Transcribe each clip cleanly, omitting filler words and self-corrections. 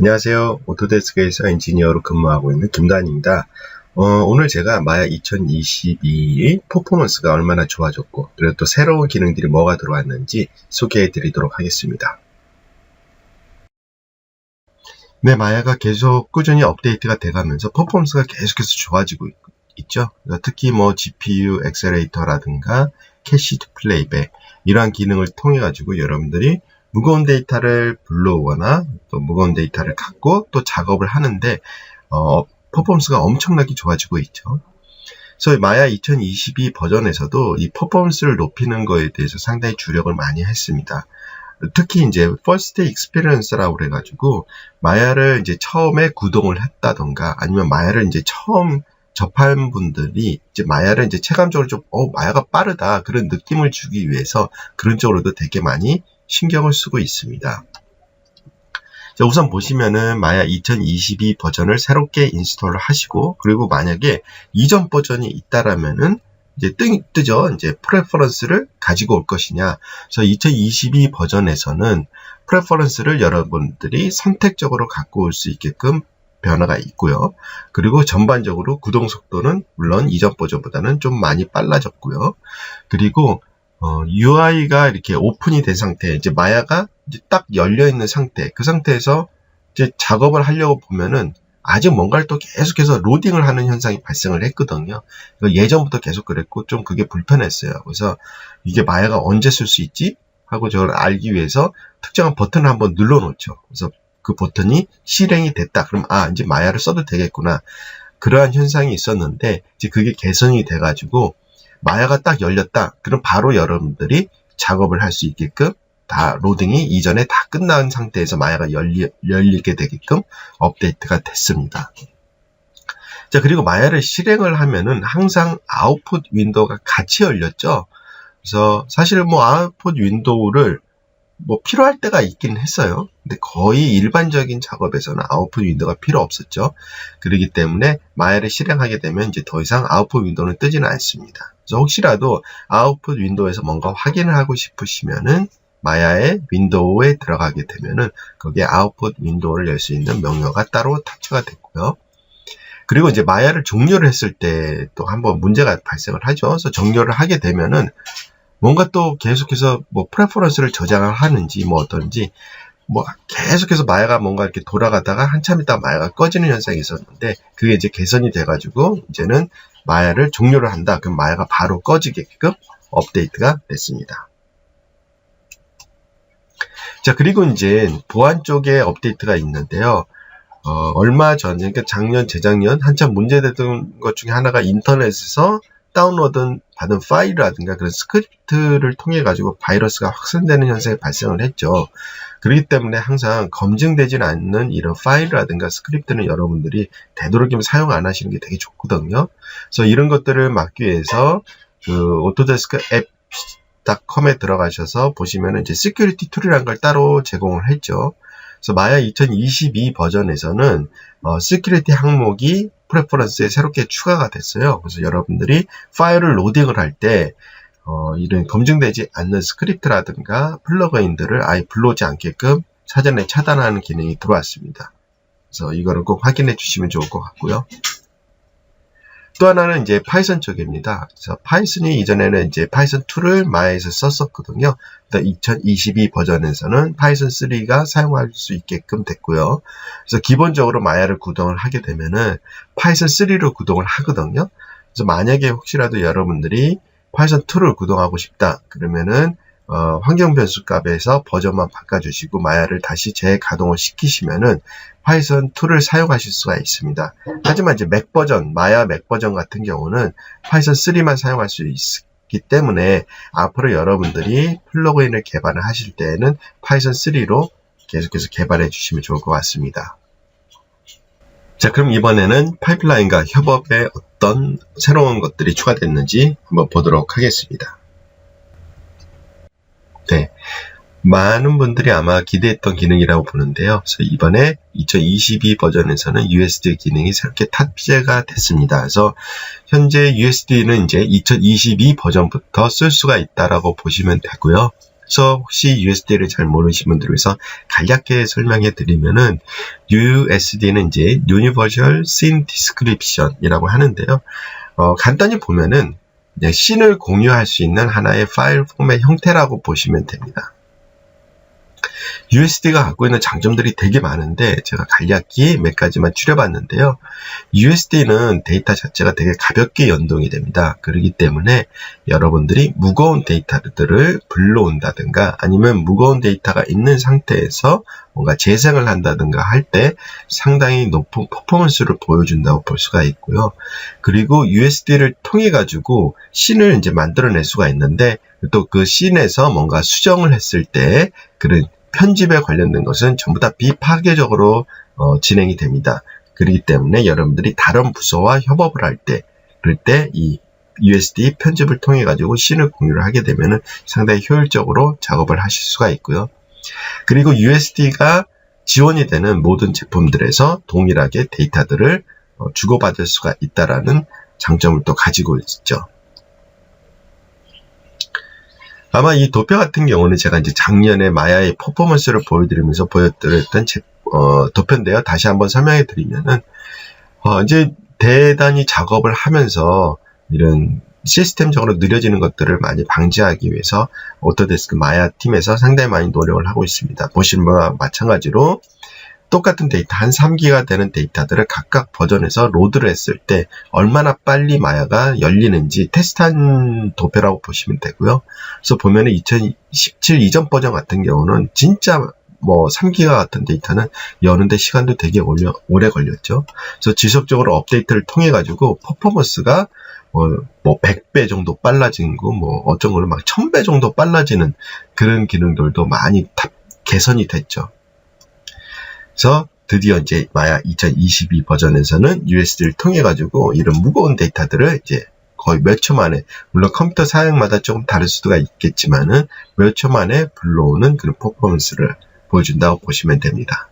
안녕하세요. 오토데스크에서 엔지니어로 근무하고 있는 김단입니다. 오늘 제가 마야 2022의 퍼포먼스가 얼마나 좋아졌고 그리고 또 새로운 기능들이 뭐가 들어왔는지 소개해 드리도록 하겠습니다. 네, 마야가 계속 꾸준히 업데이트가 돼가면서 퍼포먼스가 계속해서 좋아지고 있죠. 특히 GPU 액셀레이터라든가 캐시 투 플레이백 이러한 기능을 통해 가지고 여러분들이 무거운 데이터를 불러오거나 또 무거운 데이터를 갖고 또 작업을 하는데 퍼포먼스가 엄청나게 좋아지고 있죠. 그래서 마야 2022 버전에서도 이 퍼포먼스를 높이는 거에 대해서 상당히 주력을 많이 했습니다. 특히 이제 퍼스트 익스피리언스라고 그래가지고 마야를 이제 처음에 구동을 했다던가 아니면 마야를 이제 처음 접한 분들이 이제 마야를 이제 체감적으로 좀 마야가 빠르다 그런 느낌을 주기 위해서 그런 쪽으로도 되게 많이 신경을 쓰고 있습니다. 자, 우선 보시면은 마야 2022 버전을 새롭게 인스톨을 하시고 그리고 만약에 이전 버전이 있다라면은 이제 뜨죠. 이제 프레퍼런스를 가지고 올 것이냐. 그래서 2022 버전에서는 프레퍼런스를 여러분들이 선택적으로 갖고 올 수 있게끔 변화가 있고요. 그리고 전반적으로 구동 속도는 물론 이전 버전보다는 좀 많이 빨라졌고요. 그리고 UI가 이렇게 오픈이 된 상태, 이제 마야가 이제 딱 열려 있는 상태, 그 상태에서 이제 작업을 하려고 보면은 아직 뭔가를 또 계속해서 로딩을 하는 현상이 발생을 했거든요. 예전부터 계속 그랬고 좀 그게 불편했어요. 그래서 이게 마야가 언제 쓸 수 있지? 하고 저걸 알기 위해서 특정한 버튼을 한번 눌러 놓죠. 그래서 그 버튼이 실행이 됐다. 그럼 이제 마야를 써도 되겠구나. 그러한 현상이 있었는데 이제 그게 개선이 돼가지고 마야가 딱 열렸다. 그럼 바로 여러분들이 작업을 할 수 있게끔 다 로딩이 이전에 다 끝난 상태에서 마야가 열리게 되게끔 업데이트가 됐습니다. 자, 그리고 마야를 실행을 하면은 항상 아웃풋 윈도우가 같이 열렸죠. 그래서 사실 아웃풋 윈도우를 필요할 때가 있긴 했어요. 근데 거의 일반적인 작업에서는 아웃풋 윈도우가 필요 없었죠. 그렇기 때문에 마야를 실행하게 되면 이제 더 이상 아웃풋 윈도우는 뜨지는 않습니다. 그래서 혹시라도 아웃풋 윈도우에서 뭔가 확인을 하고 싶으시면은 마야의 윈도우에 들어가게 되면은 거기에 아웃풋 윈도우를 열 수 있는 명령어가 따로 탑재가 됐고요. 그리고 이제 마야를 종료를 했을 때 또 한번 문제가 발생을 하죠. 그래서 종료를 하게 되면은 뭔가 또 계속해서 프레퍼런스를 저장을 하는지 어떤지 계속해서 마야가 뭔가 이렇게 돌아가다가 한참 있다가 마야가 꺼지는 현상이 있었는데 그게 이제 개선이 돼가지고 이제는 마야를 종료를 한다. 그럼 마야가 바로 꺼지게끔 업데이트가 됐습니다. 자, 그리고 이제 보안 쪽에 업데이트가 있는데요. 얼마 전에, 그러니까 작년, 재작년 한참 문제됐던 것 중에 하나가 인터넷에서 다운로드 받은 파일이라든가 그런 스크립트를 통해 가지고 바이러스가 확산되는 현상이 발생을 했죠. 그렇기 때문에 항상 검증되지 않는 이런 파일이라든가 스크립트는 여러분들이 되도록이면 사용 안 하시는 게 되게 좋거든요. 그래서 이런 것들을 막기 위해서 그 오토데스크 앱.com에 들어가셔서 보시면은 이제 시큐리티 툴이라는 걸 따로 제공을 했죠. 그래서 마야 2022 버전에서는 시큐리티 항목이 프레퍼런스에 새롭게 추가가 됐어요. 그래서 여러분들이 파일을 로딩을 할 때 이런 검증되지 않는 스크립트라든가 플러그인들을 아예 불러오지 않게끔 사전에 차단하는 기능이 들어왔습니다. 그래서 이거를 꼭 확인해 주시면 좋을 것 같고요. 또 하나는 이제 파이썬 쪽입니다. 그래서 파이썬이 이전에는 이제 파이썬 2를 마야에서 썼었거든요. 2022 버전에서는 파이썬 3가 사용할 수 있게끔 됐고요. 그래서 기본적으로 마야를 구동을 하게 되면은 파이썬 3로 구동을 하거든요. 그래서 만약에 혹시라도 여러분들이 파이썬 2를 구동하고 싶다. 그러면은 환경 변수 값에서 버전만 바꿔주시고 마야를 다시 재가동을 시키시면은 파이썬 2를 사용하실 수가 있습니다. 하지만 이제 맥 버전, 마야 맥 버전 같은 경우는 파이썬 3만 사용할 수 있기 때문에 앞으로 여러분들이 플러그인을 개발을 하실 때에는 파이썬 3로 계속해서 개발해 주시면 좋을 것 같습니다. 자, 그럼 이번에는 파이프라인과 협업에 어떤 새로운 것들이 추가됐는지 한번 보도록 하겠습니다. 네, 많은 분들이 아마 기대했던 기능이라고 보는데요. 그래서 이번에 2022 버전에서는 USD 기능이 새롭게 탑재가 됐습니다. 그래서 현재 USD는 이제 2022 버전부터 쓸 수가 있다라고 보시면 되고요. 그래서 혹시 USD를 잘 모르시는 분들을 위해서 간략하게 설명해 드리면은 USD는 이제 Universal Scene Description이라고 하는데요. 간단히 보면은 그냥 씬을 공유할 수 있는 하나의 파일 포맷 형태라고 보시면 됩니다. USD가 갖고 있는 장점들이 되게 많은데 제가 간략히 몇 가지만 추려봤는데요. USD는 데이터 자체가 되게 가볍게 연동이 됩니다. 그렇기 때문에 여러분들이 무거운 데이터들을 불러온다든가 아니면 무거운 데이터가 있는 상태에서 뭔가 재생을 한다든가 할 때 상당히 높은 퍼포먼스를 보여준다고 볼 수가 있고요. 그리고 USD를 통해 가지고 씬을 이제 만들어낼 수가 있는데 또 그 씬에서 뭔가 수정을 했을 때 그런 편집에 관련된 것은 전부 다 비파괴적으로 진행이 됩니다. 그렇기 때문에 여러분들이 다른 부서와 협업을 할 때, 그럴 때 이 USD 편집을 통해 가지고 씬을 공유를 하게 되면은 상당히 효율적으로 작업을 하실 수가 있고요. 그리고 USD가 지원이 되는 모든 제품들에서 동일하게 데이터들을 주고받을 수가 있다라는 장점을 또 가지고 있죠. 아마 이 도표 같은 경우는 제가 이제 작년에 마야의 퍼포먼스를 보여드리면서 보여드렸던 도표인데요. 다시 한번 설명해 드리면은, 이제 대단히 작업을 하면서 이런 시스템적으로 느려지는 것들을 많이 방지하기 위해서 오토데스크 마야 팀에서 상당히 많이 노력을 하고 있습니다. 보시는 바와 마찬가지로 똑같은 데이터, 한 3기가 되는 데이터들을 각각 버전에서 로드를 했을 때 얼마나 빨리 마야가 열리는지 테스트한 도표라고 보시면 되고요. 그래서 보면은 2017 이전 버전 같은 경우는 진짜 뭐 3기가 같은 데이터는 여는데 시간도 되게 오래 걸렸죠. 그래서 지속적으로 업데이트를 통해 가지고 퍼포먼스가 뭐 100배 정도 빨라진 거, 뭐 어쩐 걸로 막 1000배 정도 빨라지는 그런 기능들도 많이 개선이 됐죠. 그래서 드디어 이제 마야 2022 버전에서는 USD를 통해 가지고 이런 무거운 데이터들을 이제 거의 몇 초 만에, 물론 컴퓨터 사양마다 조금 다를 수도 있겠지만은 몇 초 만에 불러오는 그런 퍼포먼스를 보여준다고 보시면 됩니다.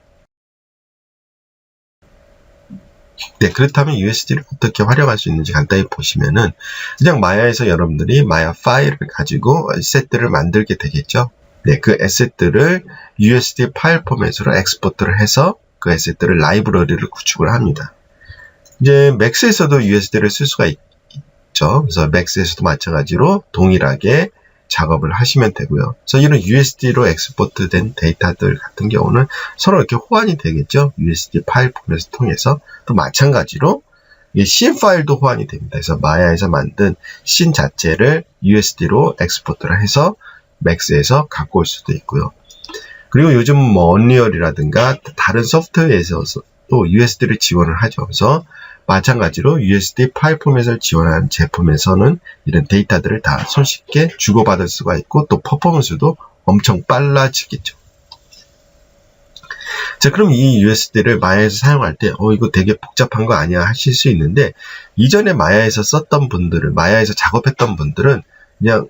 네, 그렇다면 USD를 어떻게 활용할 수 있는지 간단히 보시면은 그냥 마야에서 여러분들이 마야 파일을 가지고 에셋들을 만들게 되겠죠. 네, 그 에셋들을 USD 파일 포맷으로 엑스포트를 해서 그 에셋들을 라이브러리를 구축을 합니다. 이제 맥스에서도 USD를 쓸 수가 있죠. 그래서 맥스에서도 마찬가지로 동일하게 작업을 하시면 되고요. 그래서 이런 USD로 엑스포트 된 데이터들 같은 경우는 서로 이렇게 호환이 되겠죠. USD 파일 포맷을 통해서. 또 마찬가지로 씬 파일도 호환이 됩니다. 그래서 마야에서 만든 씬 자체를 USD로 엑스포트를 해서 맥스에서 갖고 올 수도 있고요. 그리고 요즘 뭐 언리얼이라든가 다른 소프트웨어에서 또 USD를 지원을 하죠. 그래서 마찬가지로 USD 파일 포맷을 지원하는 제품에서는 이런 데이터들을 다 손쉽게 주고받을 수가 있고 또 퍼포먼스도 엄청 빨라지겠죠. 자, 그럼 이 USD를 마야에서 사용할 때 이거 되게 복잡한 거 아니야 하실 수 있는데 이전에 마야에서 썼던 분들은 마야에서 작업했던 분들은 그냥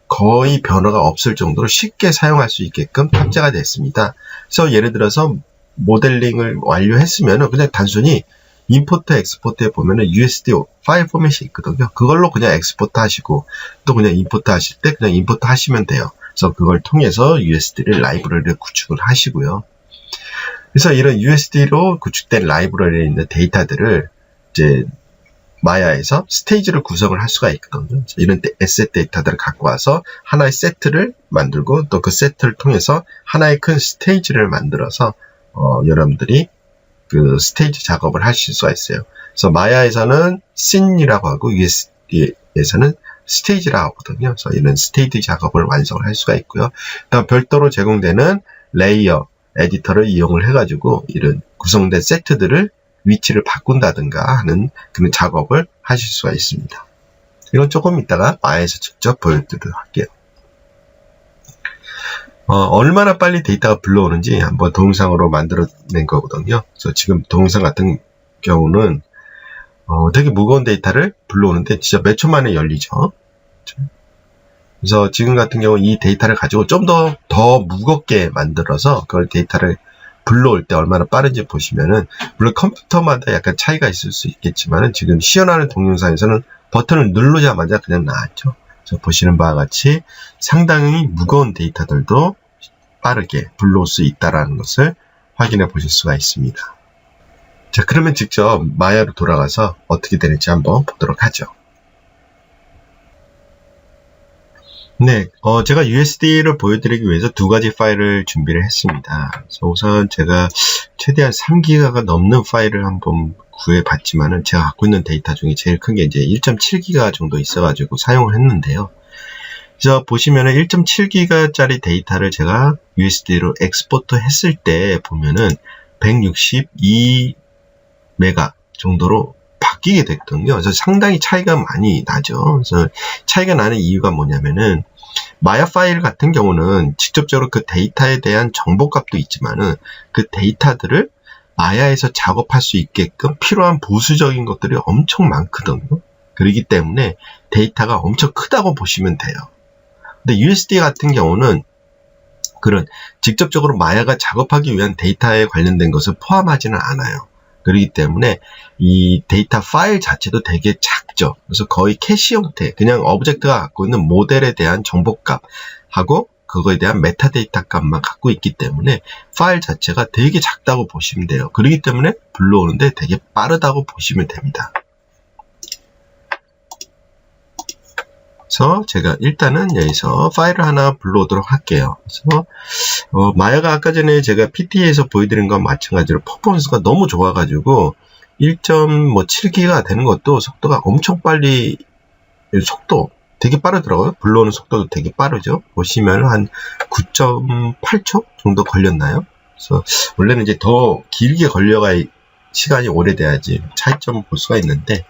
거의 변화가 없을 정도로 쉽게 사용할 수 있게끔 탑재가 됐습니다. 그래서 예를 들어서 모델링을 완료했으면 그냥 단순히 임포트 엑스포트에 보면은 USD 파일 포맷이 있거든요. 그걸로 그냥 엑스포트 하시고 또 그냥 임포트 하실 때 그냥 임포트 하시면 돼요. 그래서 그걸 통해서 USD를 라이브러리를 구축을 하시고요. 그래서 이런 USD로 구축된 라이브러리에 있는 데이터들을 이제 마야에서 스테이지를 구성을 할 수가 있거든요. 이런 에셋 데이터들을 갖고 와서 하나의 세트를 만들고 또 그 세트를 통해서 하나의 큰 스테이지를 만들어서 여러분들이 그 스테이지 작업을 하실 수가 있어요. 그래서 마야에서는 씬이라고 하고 USD에서는 스테이지라고 하거든요. 그래서 이런 스테이지 작업을 완성을 할 수가 있고요. 그다음 별도로 제공되는 레이어 에디터를 이용을 해가지고 이런 구성된 세트들을 위치를 바꾼다든가 하는 그런 작업을 하실 수가 있습니다. 이건 조금 이따가 마야에서 직접 보여드리도록 할게요. 얼마나 빨리 데이터가 불러오는지 한번 동영상으로 만들어낸 거거든요. 그래서 지금 동영상 같은 경우는 되게 무거운 데이터를 불러오는데 진짜 몇 초 만에 열리죠. 그래서 지금 같은 경우 이 데이터를 가지고 좀 더 무겁게 만들어서 그걸 데이터를 불러올 때 얼마나 빠른지 보시면은 물론 컴퓨터마다 약간 차이가 있을 수 있겠지만은 지금 시연하는 동영상에서는 버튼을 누르자마자 그냥 나왔죠. 보시는 바와 같이 상당히 무거운 데이터들도 빠르게 불러올 수 있다는 것을 확인해 보실 수가 있습니다. 자, 그러면 직접 마야로 돌아가서 어떻게 되는지 한번 보도록 하죠. 네, 제가 USD를 보여드리기 위해서 두 가지 파일을 준비를 했습니다. 그래서 우선 제가 최대한 3기가가 넘는 파일을 한번 구해봤지만은 제가 갖고 있는 데이터 중에 제일 큰 게 이제 1.7기가 정도 있어가지고 사용을 했는데요. 그래서 보시면은 1.7기가짜리 데이터를 제가 USD로 엑스포트 했을 때 보면은 162메가 정도로 바뀌게 됐거든요. 그래서 상당히 차이가 많이 나죠. 그래서 차이가 나는 이유가 뭐냐면은 마야 파일 같은 경우는 직접적으로 그 데이터에 대한 정보값도 있지만은 그 데이터들을 마야에서 작업할 수 있게끔 필요한 보수적인 것들이 엄청 많거든요. 그렇기 때문에 데이터가 엄청 크다고 보시면 돼요. 근데 USD 같은 경우는 그런 직접적으로 마야가 작업하기 위한 데이터에 관련된 것을 포함하지는 않아요. 그렇기 때문에 이 데이터 파일 자체도 되게 작죠. 그래서 거의 캐시 형태, 그냥 오브젝트가 갖고 있는 모델에 대한 정보값하고 그거에 대한 메타데이터 값만 갖고 있기 때문에 파일 자체가 되게 작다고 보시면 돼요. 그렇기 때문에 불러오는데 되게 빠르다고 보시면 됩니다. 그래서 제가 일단은 여기서 파일을 하나 불러오도록 할게요. 그래서 마야가 아까 전에 제가 PT에서 보여드린 것과 마찬가지로 퍼포먼스가 너무 좋아가지고 1.7기가 되는 것도 속도가 엄청 빨리, 속도 되게 빠르더라고요. 불러오는 속도도 되게 빠르죠. 보시면 한 9.8초 정도 걸렸나요? 그래서 원래는 이제 더 길게 걸려가 시간이 오래돼야지 차이점을 볼 수가 있는데,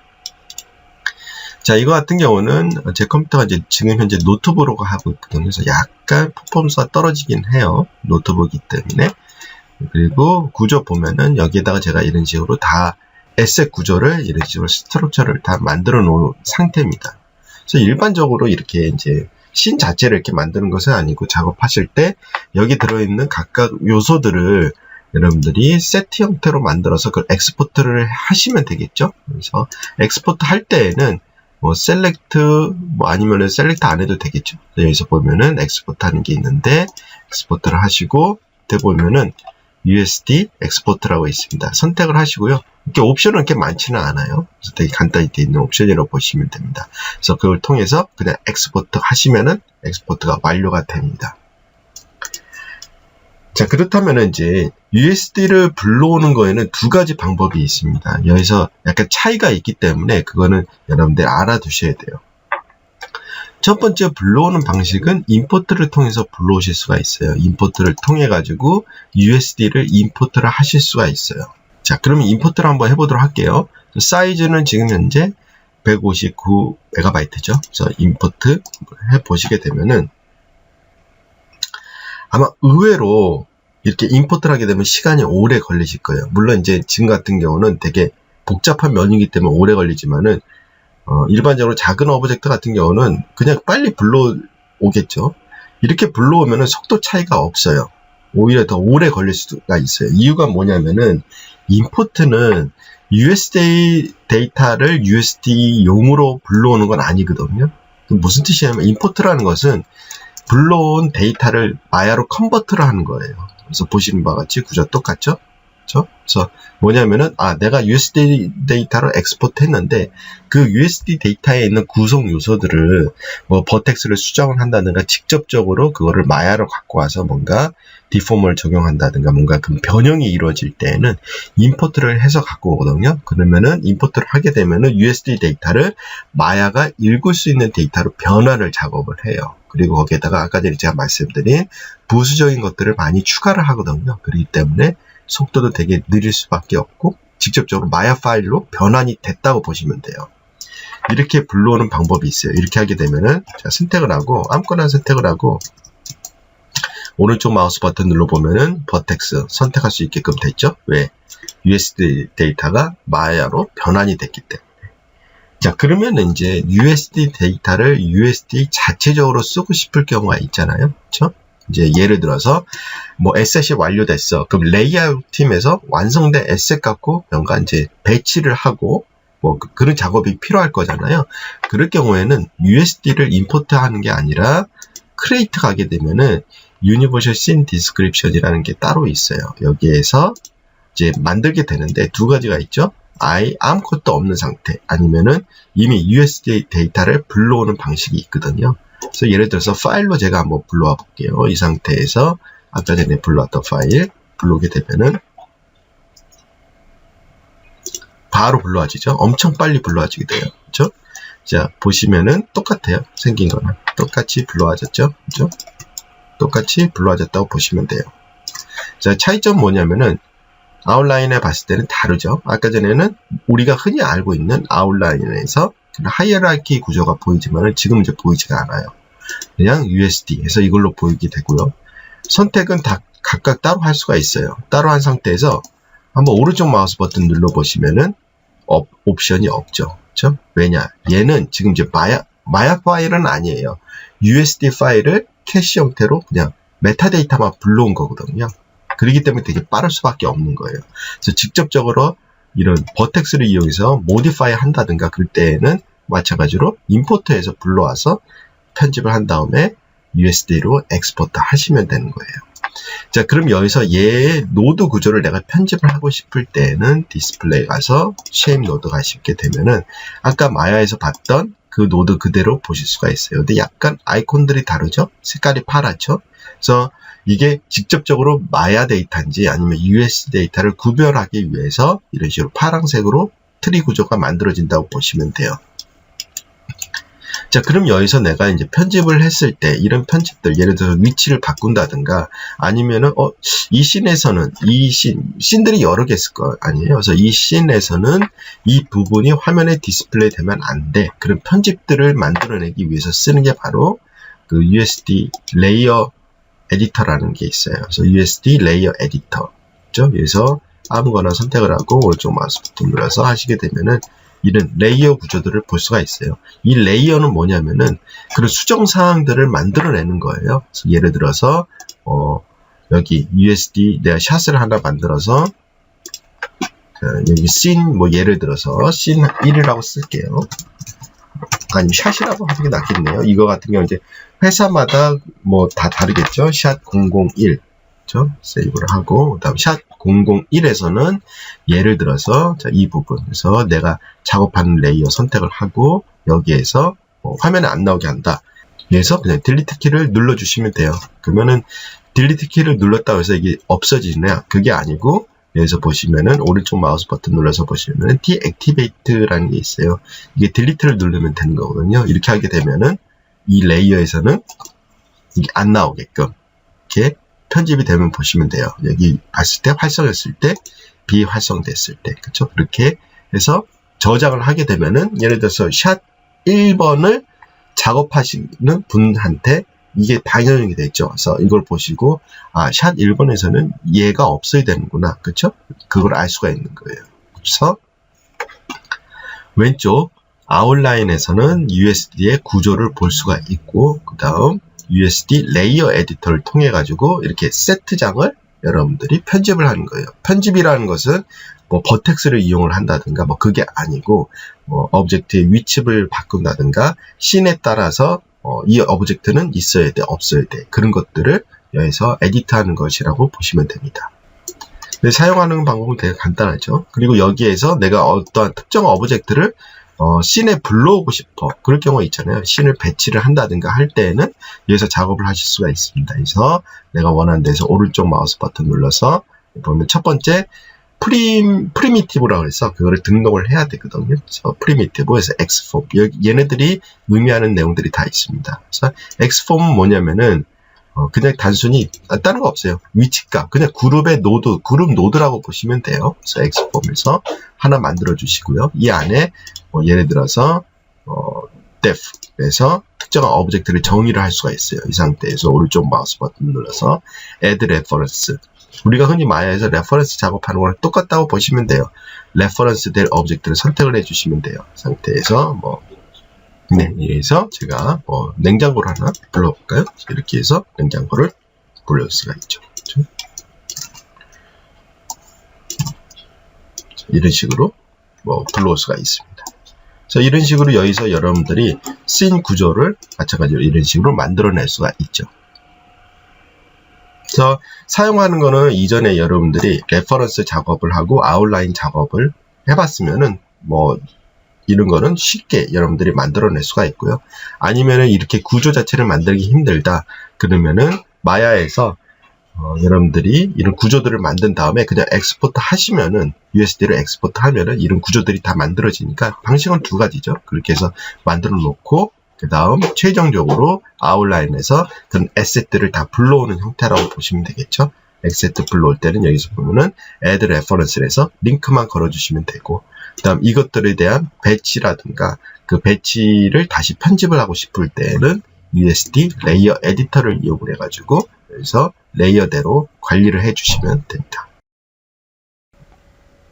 자, 이거 같은 경우는 제 컴퓨터가 이제 지금 현재 노트북으로 하고 있거든요. 그래서 약간 퍼포먼스가 떨어지긴 해요. 노트북이기 때문에. 그리고 구조 보면은 여기에다가 제가 이런 식으로 다 에셋 구조를 이런 식으로 스트럭처를 다 만들어 놓은 상태입니다. 그래서 일반적으로 이렇게 이제 씬 자체를 이렇게 만드는 것은 아니고 작업하실 때 여기 들어있는 각각 요소들을 여러분들이 세트 형태로 만들어서 그걸 엑스포트를 하시면 되겠죠. 그래서 엑스포트 할 때에는 뭐 셀렉트 뭐 아니면은 셀렉트 안 해도 되겠죠. 여기서 보면은 엑스포트 하는 게 있는데 엑스포트를 하시고 밑에 보면은 USD 엑스포트라고 있습니다. 선택을 하시고요. 이렇게 옵션은 이렇게 많지는 않아요. 그래서 되게 간단히 되어 있는 옵션이라고 보시면 됩니다. 그래서 그걸 통해서 그냥 엑스포트 하시면은 엑스포트가 완료가 됩니다. 자, 그렇다면 이제 USD를 불러오는 거에는 두 가지 방법이 있습니다. 여기서 약간 차이가 있기 때문에 그거는 여러분들 알아두셔야 돼요. 첫 번째 불러오는 방식은 임포트를 통해서 불러오실 수가 있어요. 임포트를 통해 가지고 USD를 임포트를 하실 수가 있어요. 자, 그러면 임포트를 한번 해보도록 할게요. 사이즈는 지금 현재 159MB죠. 그래서 임포트 해보시게 되면은 아마 의외로 이렇게 임포트를 하게 되면 시간이 오래 걸리실 거예요. 물론 이제 지금 같은 경우는 되게 복잡한 면이기 때문에 오래 걸리지만은 일반적으로 작은 오브젝트 같은 경우는 그냥 빨리 불러오겠죠. 이렇게 불러오면은 속도 차이가 없어요. 오히려 더 오래 걸릴 수가 있어요. 이유가 뭐냐면은 임포트는 USD 데이터를 USD용으로 불러오는 건 아니거든요. 무슨 뜻이냐면 임포트라는 것은 불러온 데이터를 마야로 컨버트를 하는 거예요. 그래서 보시는 바와 같이 구조 똑같죠? 그렇죠? 그래서 뭐냐면은 내가 USD 데이터를 엑스포트 했는데 그 USD 데이터에 있는 구성 요소들을 뭐 버텍스를 수정을 한다든가 직접적으로 그거를 마야로 갖고 와서 뭔가 디포머를 적용한다든가 뭔가 그 변형이 이루어질 때에는 임포트를 해서 갖고 오거든요. 그러면은 임포트를 하게 되면은 USD 데이터를 마야가 읽을 수 있는 데이터로 변화를 작업을 해요. 그리고 거기에다가 아까 전에 제가 말씀드린 부수적인 것들을 많이 추가를 하거든요. 그렇기 때문에 속도도 되게 느릴 수밖에 없고 직접적으로 마야 파일로 변환이 됐다고 보시면 돼요. 이렇게 불러오는 방법이 있어요. 이렇게 하게 되면은 자, 선택을 하고 아무거나 선택을 하고 오른쪽 마우스 버튼 눌러보면은 버텍스 선택할 수 있게끔 됐죠. 왜? USD 데이터가 마야로 변환이 됐기 때문에. 자, 그러면 이제 USD 데이터를 USD 자체적으로 쓰고 싶을 경우가 있잖아요. 그렇죠? 이제 예를 들어서 뭐 에셋이 완료됐어. 그럼 레이아웃 팀에서 완성된 에셋 갖고 뭔가 이제 배치를 하고 뭐 그런 작업이 필요할 거잖아요. 그럴 경우에는 USD를 임포트하는 게 아니라 크리에이트 가게 되면은 유니버셜 씬 디스크립션이라는 게 따로 있어요. 여기에서 이제 만들게 되는데 두 가지가 있죠. 아무것도 없는 상태 아니면은 이미 USD 데이터를 불러오는 방식이 있거든요. 그래서 예를 들어서 파일로 제가 한번 불러와 볼게요. 이 상태에서 아까 전에 불러왔던 파일 불러오게 되면은 바로 불러와지죠. 엄청 빨리 불러와지게 돼요. 그렇죠? 자, 보시면은 똑같아요. 생긴 거는 똑같이 불러와졌죠. 그렇죠? 똑같이 불러와졌다고 보시면 돼요. 자, 차이점 뭐냐면은 아웃라인에 봤을 때는 다르죠. 아까 전에는 우리가 흔히 알고 있는 아웃라인에서 하이어라키 구조가 보이지만은 지금 이제 보이지가 않아요. 그냥 USD에서 이걸로 보이게 되고요. 선택은 다 각각 따로 할 수가 있어요. 따로 한 상태에서 한번 오른쪽 마우스 버튼 눌러보시면은 옵션이 없죠. 그렇죠? 왜냐? 얘는 지금 이제 마야 파일은 아니에요. USD 파일을 캐시 형태로 그냥 메타데이터만 불러온 거거든요. 그렇기 때문에 되게 빠를 수밖에 없는 거예요. 그래서 직접적으로 이런 버텍스를 이용해서 모디파이 한다든가 그럴 때에는 마찬가지로 임포트해서 불러와서 편집을 한 다음에 USD로 엑스포트 하시면 되는 거예요. 자, 그럼 여기서 얘의 노드 구조를 내가 편집을 하고 싶을 때는 디스플레이 가서 쉐입 노드 가시게 되면은 아까 마야에서 봤던 그 노드 그대로 보실 수가 있어요. 근데 약간 아이콘들이 다르죠? 색깔이 파랗죠? 그래서 이게 직접적으로 마야 데이터인지 아니면 US 데이터를 구별하기 위해서 이런 식으로 파란색으로 트리 구조가 만들어진다고 보시면 돼요. 자, 그럼 여기서 내가 이제 편집을 했을 때 이런 편집들, 예를 들어서 위치를 바꾼다든가 아니면은 이 씬에서는 씬들이 여러 개 있을 거 아니에요. 그래서 이 씬에서는 이 부분이 화면에 디스플레이 되면 안 돼. 그런 편집들을 만들어내기 위해서 쓰는 게 바로 그 USD 레이어 에디터라는 게 있어요. 그래서 USD 레이어 에디터. 그죠? 그래서 아무거나 선택을 하고 오른쪽 마우스 버튼 눌러서 하시게 되면은 이런 레이어 구조들을 볼 수가 있어요. 이 레이어는 뭐냐면은 그런 수정 사항들을 만들어내는 거예요. 그래서 예를 들어서 여기 USD 내가 샷을 하나 만들어서 여기 씬 뭐 예를 들어서 씬 1이라고 쓸게요. 아니 샷이라고 하는 게 낫겠네요. 이거 같은 경우 이제 회사마다 뭐 다 다르겠죠. 샷 001 그렇죠? 세이브를 하고 그다음 샷 001에서는 예를 들어서 자, 이 부분에서 내가 작업하는 레이어 선택을 하고 여기에서 화면에 안 나오게 한다. 그래서 그냥 딜리트 키를 눌러주시면 돼요. 그러면은 딜리트 키를 눌렀다고 해서 이게 없어지냐? 그게 아니고 여기서 보시면은 오른쪽 마우스 버튼 눌러서 보시면은 deactivate라는 게 있어요. 이게 딜리트를 누르면 되는 거거든요. 이렇게 하게 되면은 이 레이어에서는 이게 안 나오게끔 이렇게 편집이 되면 보시면 돼요. 여기 봤을 때 활성했을 때 비활성됐을 때 그렇죠? 그렇게 해서 저장을 하게 되면은 예를 들어서 샷 1번을 작업하시는 분한테 이게 방영이 되죠. 그래서 이걸 보시고 샷 1번에서는 얘가 없어야 되는구나. 그렇죠? 그걸 알 수가 있는 거예요. 그래서 왼쪽 아웃라인에서는 USD의 구조를 볼 수가 있고 그 다음 USD 레이어 에디터를 통해 가지고 이렇게 세트장을 여러분들이 편집을 하는 거예요. 편집이라는 것은 뭐 버텍스를 이용을 한다든가 뭐 그게 아니고 뭐 오브젝트의 위치를 바꾼다든가 씬에 따라서 이 오브젝트는 있어야 돼 없어야 돼 그런 것들을 여기서 에디트하는 것이라고 보시면 됩니다. 사용하는 방법은 되게 간단하죠. 그리고 여기에서 내가 어떠한 특정 오브젝트를 씬에 불러오고 싶어. 그럴 경우 있잖아요. 씬을 배치를 한다든가 할 때에는 여기서 작업을 하실 수가 있습니다. 그래서 내가 원하는 데서 오른쪽 마우스 버튼 눌러서 보면 첫 번째 프리미티브라고 해서 그거를 등록을 해야 되거든요. 그래서 프리미티브에서 엑스폼 얘네들이 의미하는 내용들이 다 있습니다. 그래서 엑스폼은 뭐냐면은 그냥 단순히 다른 거 없어요. 위치값 그냥 그룹의 노드 그룹 노드라고 보시면 돼요. 그래서 엑스폼에서 하나 만들어 주시고요. 이 안에 예를 들어서 def에서 특정한 오브젝트를 정의를 할 수가 있어요. 이 상태에서 오른쪽 마우스 버튼 눌러서 add reference 우리가 흔히 마야에서 레퍼런스 작업하는 거랑 똑같다고 보시면 돼요. 레퍼런스 될 오브젝트를 선택을 해주시면 돼요. 이 상태에서 그래서 제가 냉장고를 하나 불러볼까요? 이렇게 해서 냉장고를 불러올 수가 있죠. 그렇죠? 이런 식으로 불러올 수가 있습니다. 그래서 이런 식으로 여기서 여러분들이 씬 구조를 마찬가지로 이런 식으로 만들어낼 수가 있죠. 그래서 사용하는 거는 이전에 여러분들이 레퍼런스 작업을 하고 아웃라인 작업을 해봤으면은 이런 거는 쉽게 여러분들이 만들어낼 수가 있고요. 아니면은 이렇게 구조 자체를 만들기 힘들다 그러면은 마야에서 여러분들이 이런 구조들을 만든 다음에 그냥 엑스포트 하시면은 USD로 엑스포트 하면은 이런 구조들이 다 만들어지니까 방식은 두 가지죠. 그렇게 해서 만들어 놓고 그 다음 최종적으로 아웃라인에서 그런 에셋들을 다 불러오는 형태라고 보시면 되겠죠. 에셋 불러올 때는 여기서 보면은 add reference를 해서 링크만 걸어주시면 되고, 그 다음 이것들에 대한 배치라든가 그 배치를 다시 편집을 하고 싶을 때는 USD 레이어 에디터를 이용을 해가지고 여기서 레이어대로 관리를 해주시면 됩니다.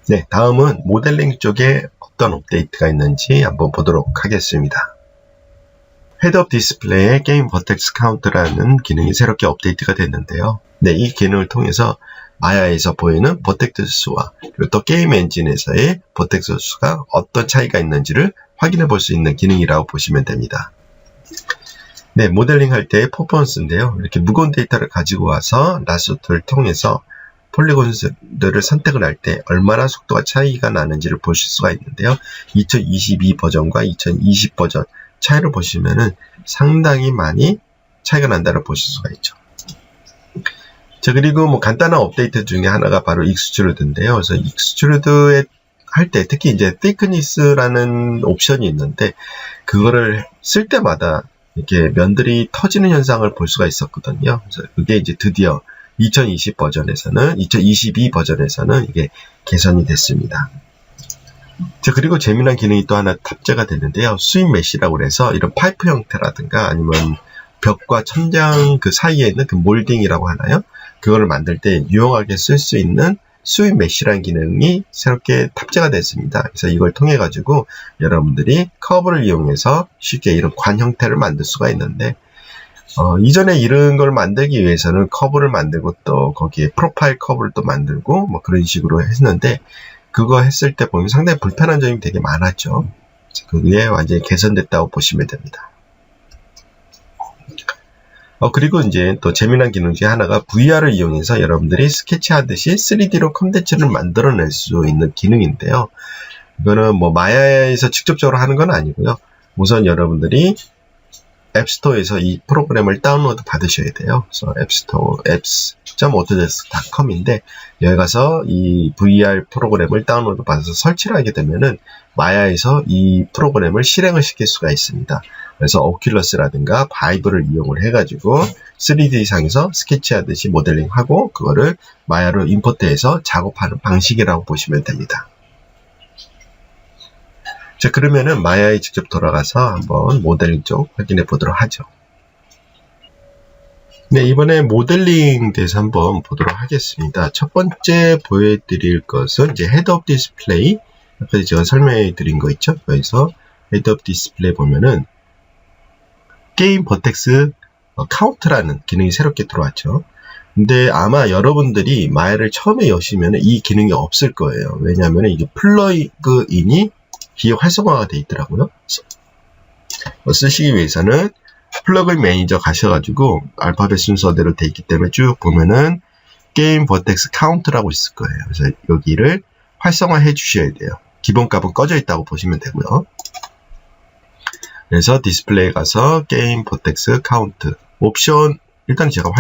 네, 다음은 모델링 쪽에 어떤 업데이트가 있는지 한번 보도록 하겠습니다. 헤드업 디스플레이에 게임 버텍스 카운트라는 기능이 새롭게 업데이트가 됐는데요. 네, 이 기능을 통해서 마야에서 보이는 버텍스 수와 그리고 또 게임 엔진에서의 버텍스 수가 어떤 차이가 있는지를 확인해 볼 수 있는 기능이라고 보시면 됩니다. 네, 모델링 할 때의 퍼포먼스인데요. 이렇게 무거운 데이터를 가지고 와서 라소트를 통해서 폴리곤들을 선택을 할 때 얼마나 속도가 차이가 나는지를 보실 수가 있는데요. 2022 버전과 2020 버전 차이를 보시면은 상당히 많이 차이가 난다를 보실 수가 있죠. 자, 그리고 간단한 업데이트 중에 하나가 바로 익스트루드인데요. 그래서 익스트루드 할 때 특히 이제 thickness라는 옵션이 있는데 그거를 쓸 때마다 이렇게 면들이 터지는 현상을 볼 수가 있었거든요. 그래서 그게 이제 드디어 2022 버전에서는 이게 개선이 됐습니다. 자, 그리고 재미난 기능이 또 하나 탑재가 되는데요. 스윗 메쉬라고 해서 이런 파이프 형태라든가 아니면 벽과 천장 그 사이에 있는 그 몰딩이라고 하나요? 그거를 만들 때 유용하게 쓸 수 있는 스윗 메쉬라는 기능이 새롭게 탑재가 됐습니다. 그래서 이걸 통해 가지고 여러분들이 커브를 이용해서 쉽게 이런 관 형태를 만들 수가 있는데 이전에 이런 걸 만들기 위해서는 커브를 만들고 또 거기에 프로파일 커브를 또 만들고 그런 식으로 했는데 그거 했을 때 보면 상당히 불편한 점이 되게 많았죠. 그게 완전히 개선됐다고 보시면 됩니다. 그리고 이제 또 재미난 기능 중에 하나가 VR을 이용해서 여러분들이 스케치하듯이 3D로 콘텐츠를 만들어낼 수 있는 기능인데요. 이거는 마야에서 직접적으로 하는 건 아니고요. 우선 여러분들이 앱스토어에서 이 프로그램을 다운로드 받으셔야 돼요. 그래서 앱스토어 apps.autodesk.com인데 여기 가서 이 VR 프로그램을 다운로드 받아서 설치를 하게 되면은 마야에서 이 프로그램을 실행을 시킬 수가 있습니다. 그래서 오큘러스라든가 바이브를 이용을 해가지고 3D상에서 스케치하듯이 모델링하고 그거를 마야로 임포트해서 작업하는 방식이라고 보시면 됩니다. 자, 그러면은 마야에 직접 돌아가서 한번 모델링 쪽 확인해 보도록 하죠. 네, 이번에 모델링 대해서 한번 보도록 하겠습니다. 첫 번째 보여드릴 것은 이제 헤드업 디스플레이. 아까 제가 설명해 드린 거 있죠? 여기서 헤드업 디스플레이 보면은 게임 버텍스 카운트라는 기능이 새롭게 들어왔죠. 근데 아마 여러분들이 마야를 처음에 여시면 이 기능이 없을 거예요. 왜냐하면 이게 플러그인이 비활성화가 되어 있더라고요. 쓰시기 위해서는 플러그인 매니저 가셔가지고 알파벳 순서대로 되어 있기 때문에 쭉 보면은 게임 버텍스 카운트라고 있을 거예요. 그래서 여기를 활성화해 주셔야 돼요. 기본 값은 꺼져 있다고 보시면 되고요. 그래서 디스플레이에 가서 게임 버텍스 카운트 옵션 일단 제가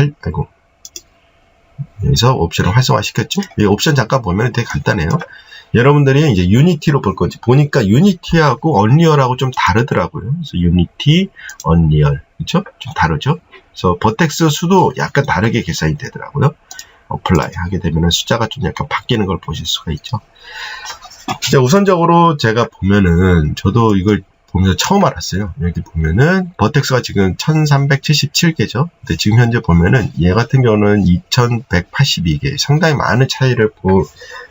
여기서 옵션을 활성화 시켰죠. 이 옵션 잠깐 보면 되게 간단해요. 여러분들이 이제 유니티로 볼 건지 보니까 유니티하고 언리얼하고 좀 다르더라고요. 그래서 유니티, 언리얼 그렇죠? 좀 다르죠. 그래서 버텍스 수도 약간 다르게 계산이 되더라고요. 어플라이 하게 되면 숫자가 좀 약간 바뀌는 걸 보실 수가 있죠. 자, 우선적으로 제가 보면은 저도 이걸 보면서 처음 알았어요. 여기 보면은 버텍스가 지금 1377개죠. 근데 지금 현재 보면은 얘 같은 경우는 2182개 상당히 많은 차이를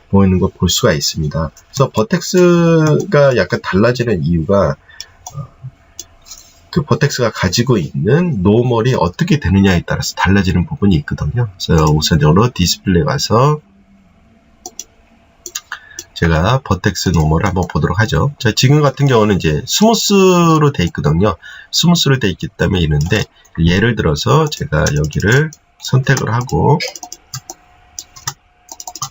보이는 걸 볼 수가 있습니다. 그래서 버텍스가 약간 달라지는 이유가 그 버텍스가 가지고 있는 노멀이 어떻게 되느냐에 따라서 달라지는 부분이 있거든요. 그래서 우선적으로 디스플레이 가서 제가 버텍스 노멀을 한번 보도록 하죠. 자, 지금 같은 경우는 이제 스무스로 돼 있거든요. 스무스로 돼 있기 때문에 이런데, 예를 들어서 제가 여기를 선택을 하고,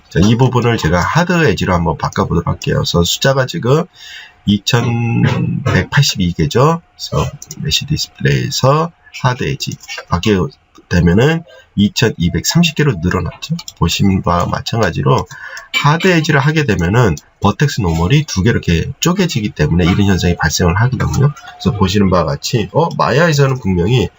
자, 이 부분을 제가 하드 엣지로 한번 바꿔보도록 할게요. 그래서 숫자가 지금 2182개죠. 그래서 메시 디스플레이에서 하드 엣지 바뀌게 되면은 2230개로 늘어났죠. 보신 바와 마찬가지로 하드 엣지를 하게 되면은 버텍스 노멀이 두 개로 이렇게 쪼개지기 때문에 이런 현상이 발생을 하거든요. 그래서 보시는 바와 같이 마야에서는 분명히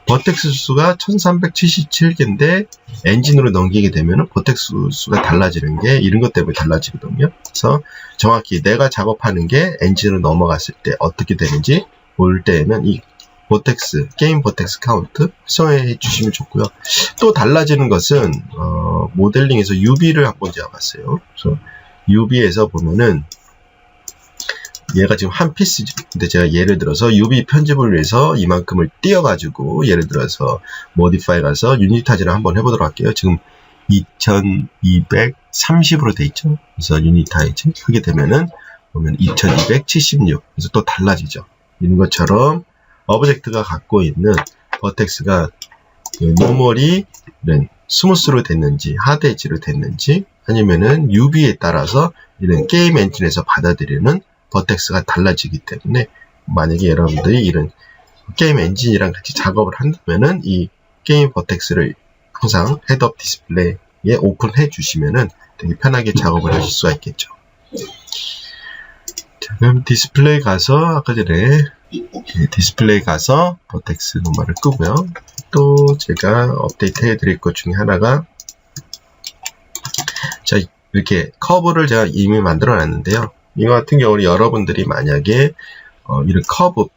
버텍스 수가 1377개인데 엔진으로 넘기게 되면 버텍스 수가 달라지는 게 이런 것 때문에 달라지거든요. 그래서 정확히 내가 작업하는 게 엔진으로 넘어갔을 때 어떻게 되는지 볼 때에는 이 버텍스, 게임 버텍스 카운트 활성화해 주시면 좋고요. 또 달라지는 것은 모델링에서 UV를 한번 잡았어요. 그래서 UV에서 보면은 얘가 지금 한 피스죠. 근데 제가 예를 들어서 UV 편집을 위해서 이만큼을 띄워가지고 예를 들어서 모디파이 가서 유니타이즈를 한번 해보도록 할게요. 지금 2230으로 돼 있죠. 그래서 유니타이즈 하게 되면은 보면 2276. 그래서 또 달라지죠. 이런 것처럼 오브젝트가 갖고 있는 버텍스가 노멀이 이런 스무스로 됐는지 하드 엣지로 됐는지 아니면은 UV에 따라서 이런 게임 엔진에서 받아들이는 버텍스가 달라지기 때문에 만약에 여러분들이 이런 게임 엔진이랑 같이 작업을 한다면은 이 게임 버텍스를 항상 헤드업 디스플레이에 오픈해 주시면은 되게 편하게 작업을 하실 수가 있겠죠. 자, 그럼 디스플레이 가서 아까 전에 디스플레이 가서 버텍스 노멀을 끄고요. 또 제가 업데이트 해드릴 것 중에 하나가 자, 이렇게 커브를 제가 이미 만들어 놨는데요. 이거 같은 경우는 여러분들이 만약에 이런 커브를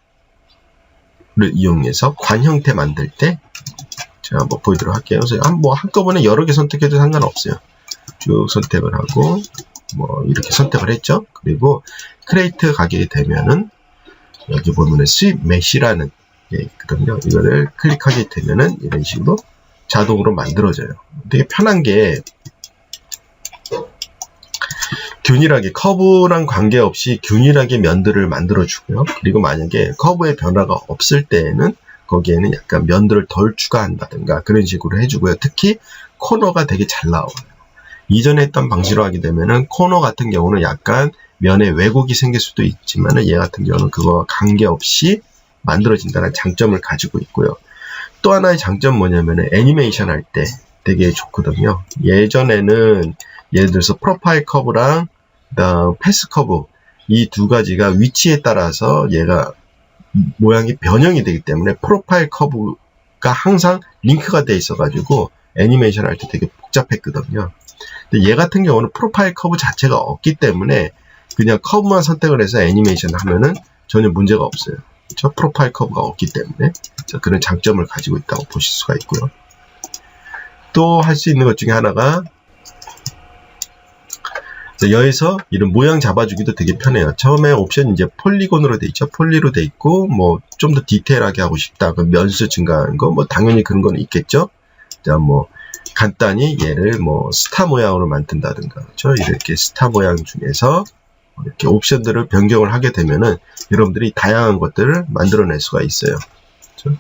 이용해서 관 형태 만들 때 제가 한번 보여드리도록 할게요. 그래서 한꺼번에 여러 개 선택해도 상관없어요. 쭉 선택을 하고 이렇게 선택을 했죠. 그리고 크레이트 가게 되면은 여기 보면은 스윕 메시라는 게 있거든요. 이거를 클릭하게 되면은 이런 식으로 자동으로 만들어져요. 되게 편한 게 균일하게 커브랑 관계없이 균일하게 면들을 만들어 주고요. 그리고 만약에 커브의 변화가 없을 때에는 거기에는 약간 면들을 덜 추가한다든가 그런 식으로 해주고요. 특히 코너가 되게 잘 나와요. 이전에 했던 방식으로 하게 되면은 코너 같은 경우는 약간 면에 왜곡이 생길 수도 있지만은 얘 같은 경우는 그거와 관계없이 만들어진다는 장점을 가지고 있고요. 또 하나의 장점 뭐냐면은 애니메이션 할 때 되게 좋거든요. 예전에는 예를 들어서 프로파일 커브랑 패스 커브 이 두 가지가 위치에 따라서 얘가 모양이 변형이 되기 때문에 프로파일 커브가 항상 링크가 돼 있어 가지고 애니메이션 할 때 되게 복잡했거든요. 근데 얘 같은 경우는 프로파일 커브 자체가 없기 때문에 그냥 커브만 선택을 해서 애니메이션 하면은 전혀 문제가 없어요. 그렇죠? 프로파일 커브가 없기 때문에 그런 장점을 가지고 있다고 보실 수가 있고요. 또 할 수 있는 것 중에 하나가 여기서 이런 모양 잡아주기도 되게 편해요. 처음에 옵션 이제 폴리곤으로 돼 있죠. 폴리로 돼 있고 좀 더 디테일하게 하고 싶다. 그 면수 증가하는 거 당연히 그런 건 있겠죠. 자, 간단히 얘를 스타 모양으로 만든다든가 그렇죠. 이렇게 스타 모양 중에서 이렇게 옵션들을 변경을 하게 되면은 여러분들이 다양한 것들을 만들어낼 수가 있어요. 그렇죠?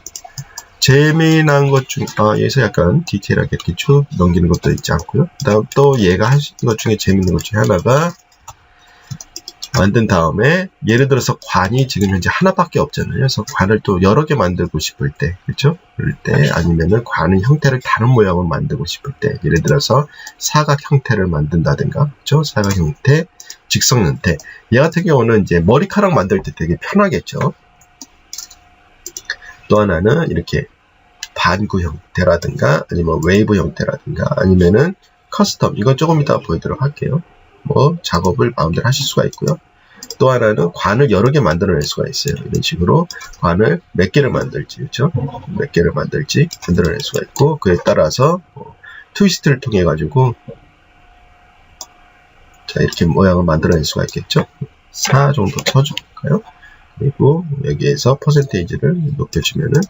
재미난 것 중, 여기서 약간 디테일하게 이렇게 쭉 넘기는 것도 있지 않고요. 다음 또 얘가 할 수 있는 것 중에 재밌는 것 중에 하나가 만든 다음에 예를 들어서 관이 지금 현재 하나밖에 없잖아요. 그래서 관을 또 여러 개 만들고 싶을 때, 그렇죠? 그럴 때 아니면은 관의 형태를 다른 모양으로 만들고 싶을 때, 예를 들어서 사각 형태를 만든다든가, 그렇죠? 사각 형태, 직선 형태. 얘 같은 경우는 이제 머리카락 만들 때 되게 편하겠죠. 또 하나는 이렇게 반구 형태라든가 아니면 웨이브 형태라든가 아니면은 커스텀 이건 조금 이따 보여드리도록 할게요. 작업을 마음대로 하실 수가 있고요. 또 하나는 관을 여러 개 만들어낼 수가 있어요. 이런 식으로 관을 몇 개를 만들지, 그렇죠? 몇 개를 만들지 만들어낼 수가 있고 그에 따라서 트위스트를 통해 가지고 자 이렇게 모양을 만들어낼 수가 있겠죠. 4 정도 쳐줄까요? 그리고 여기에서 퍼센테이지를 높여주면은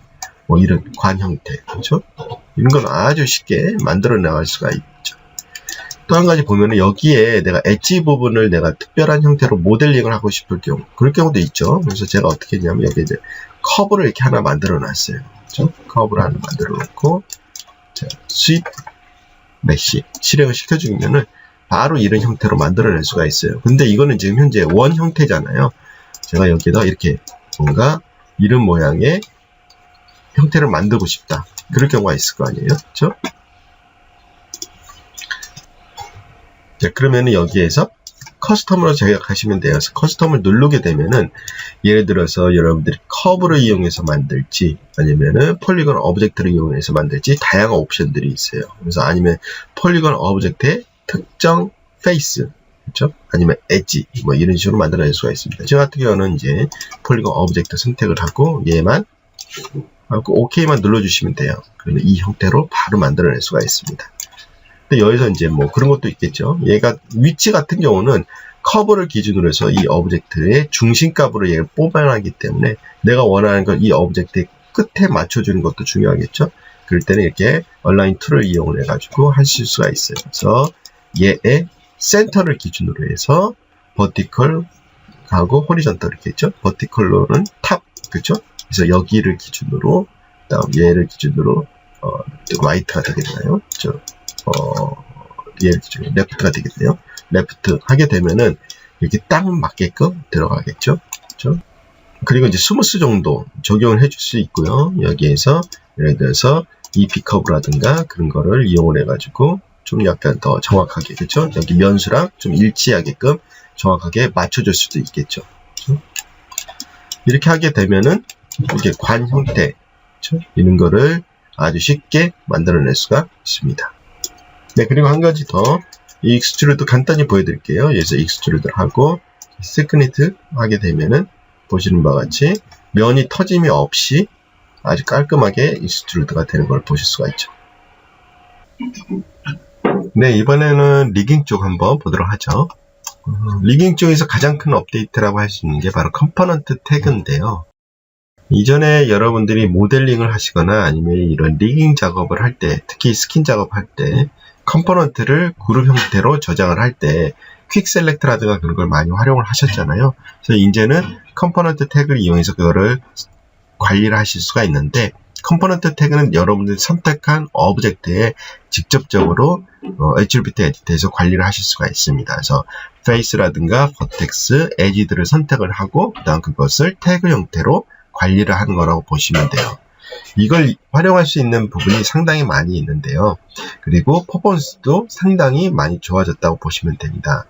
이런 관 형태, 그렇죠? 이런 건 아주 쉽게 만들어 나갈 수가 있죠. 또 한 가지 보면은 여기에 내가 엣지 부분을 내가 특별한 형태로 모델링을 하고 싶을 경우, 그럴 경우도 있죠. 그래서 제가 어떻게 했냐면 여기 이제 커브를 이렇게 하나 만들어 놨어요. 그렇죠? 커브를 하나 만들어 놓고, 자, 스윗 메쉬 실행을 시켜주면은 바로 이런 형태로 만들어낼 수가 있어요. 근데 이거는 지금 현재 원 형태잖아요. 제가 여기다 이렇게 뭔가 이런 모양의 형태를 만들고 싶다. 그럴 경우가 있을 거 아니에요. 그렇죠? 자, 그러면은 여기에서 커스텀으로 제작하시면 돼요. 그래서 커스텀을 누르게 되면은 예를 들어서 여러분들이 커브를 이용해서 만들지 아니면은 폴리건 오브젝트를 이용해서 만들지 다양한 옵션들이 있어요. 그래서 아니면 폴리건 오브젝트의 특정 페이스, 그렇죠? 아니면 엣지 뭐 이런 식으로 만들어낼 수가 있습니다. 저 같은 경우는 이제 폴리건 오브젝트 선택을 하고 얘만 하고 OK만 눌러주시면 돼요. 그러면 이 형태로 바로 만들어낼 수가 있습니다. 근데 여기서 이제 뭐 그런 것도 있겠죠. 얘가 위치 같은 경우는 커브를 기준으로 해서 이 오브젝트의 중심값으로 얘를 뽑아내기 때문에 내가 원하는 건 이 오브젝트의 끝에 맞춰주는 것도 중요하겠죠. 그럴 때는 이렇게 얼라인 툴을 이용을 해가지고 하실 수가 있어요. 그래서 얘의 센터를 기준으로 해서 버티컬하고 호리전털 이렇게 있죠. 버티컬로는 탑, 그렇죠? 그래서 여기를 기준으로, 그다음 얘를 기준으로 라이트가 되겠나요? 얘를 기준으로 레프트가 되겠네요. 레프트 하게 되면은 이렇게 딱 맞게끔 들어가겠죠. 그렇죠? 그리고 이제 스무스 정도 적용을 해줄 수 있고요. 여기에서 예를 들어서 이 B커브라든가 그런 거를 이용을 해가지고 좀 약간 더 정확하게, 그렇죠? 여기 면수랑 좀 일치하게끔 정확하게 맞춰줄 수도 있겠죠. 그렇죠? 이렇게 하게 되면은 이게 관 형태, 그렇죠? 이런 거를 아주 쉽게 만들어낼 수가 있습니다. 네, 그리고 한 가지 더, 이 익스트루드 간단히 보여드릴게요. 여기서 익스트루드 하고, 세크니트 하게 되면은, 보시는 바와 같이, 면이 터짐이 없이 아주 깔끔하게 익스트루드가 되는 걸 보실 수가 있죠. 네, 이번에는 리깅 쪽 한번 보도록 하죠. 리깅 쪽에서 가장 큰 업데이트라고 할 수 있는 게 바로 컴포넌트 태그인데요. 이전에 여러분들이 모델링을 하시거나 아니면 이런 리깅 작업을 할 때, 특히 스킨 작업할 때, 컴포넌트를 그룹 형태로 저장을 할 때 퀵 셀렉트라든가 그런 걸 많이 활용을 하셨잖아요. 그래서 이제는 컴포넌트 태그를 이용해서 그거를 관리를 하실 수가 있는데, 컴포넌트 태그는 여러분들이 선택한 오브젝트에 직접적으로 애트리뷰트 에디터에서 관리를 하실 수가 있습니다. 그래서 페이스라든가 버텍스, 에지들을 선택을 하고 그다음 그것을 태그 형태로 관리를 하는 거라고 보시면 돼요. 이걸 활용할 수 있는 부분이 상당히 많이 있는데요. 그리고 퍼포먼스도 상당히 많이 좋아졌다고 보시면 됩니다.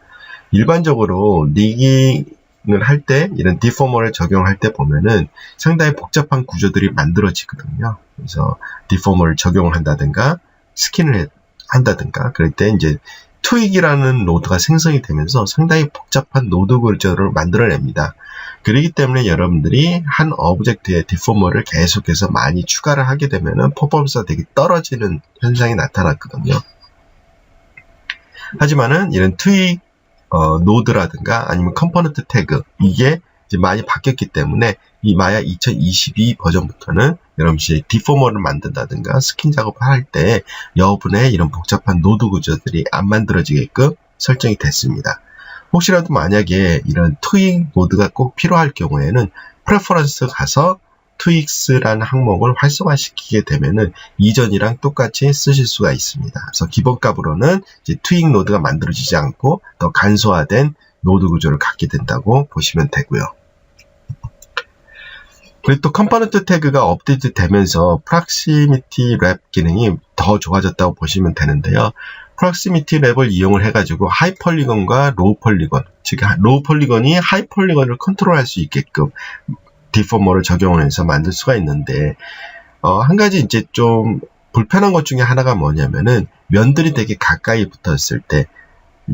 일반적으로 리깅을 할 때 이런 디포머를 적용할 때 보면은 상당히 복잡한 구조들이 만들어지거든요. 그래서 디포머를 적용을 한다든가 스킨을 한다든가 그럴 때 이제 트윅이라는 노드가 생성이 되면서 상당히 복잡한 노드 구조를 만들어냅니다. 그렇기 때문에 여러분들이 한 오브젝트의 디포머를 계속해서 많이 추가를 하게 되면은 퍼포먼스가 되게 떨어지는 현상이 나타났거든요. 하지만은 이런 트윅 노드라든가 아니면 컴포넌트 태그 이게 이제 많이 바뀌었기 때문에 이 마야 2022 버전부터는 여러분들이 디포머를 만든다든가 스킨 작업을 할 때 여분의 이런 복잡한 노드 구조들이 안 만들어지게끔 설정이 됐습니다. 혹시라도 만약에 이런 트윅 노드가 꼭 필요할 경우에는 프레퍼런스 가서 트윅스라는 항목을 활성화시키게 되면은 이전이랑 똑같이 쓰실 수가 있습니다. 그래서 기본값으로는 이제 트윅 노드가 만들어지지 않고 더 간소화된 노드 구조를 갖게 된다고 보시면 되고요. 그리고 또 컴포넌트 태그가 업데이트 되면서 프락시미티 랩 기능이 더 좋아졌다고 보시면 되는데요. 프락시미티 랩을 이용을 해가지고 하이 폴리건과 로우 폴리건, 즉 로우 폴리건이 하이 폴리건을 컨트롤할 수 있게끔 디포머를 적용을 해서 만들 수가 있는데 한 가지 이제 좀 불편한 것 중에 하나가 뭐냐면은 면들이 되게 가까이 붙었을 때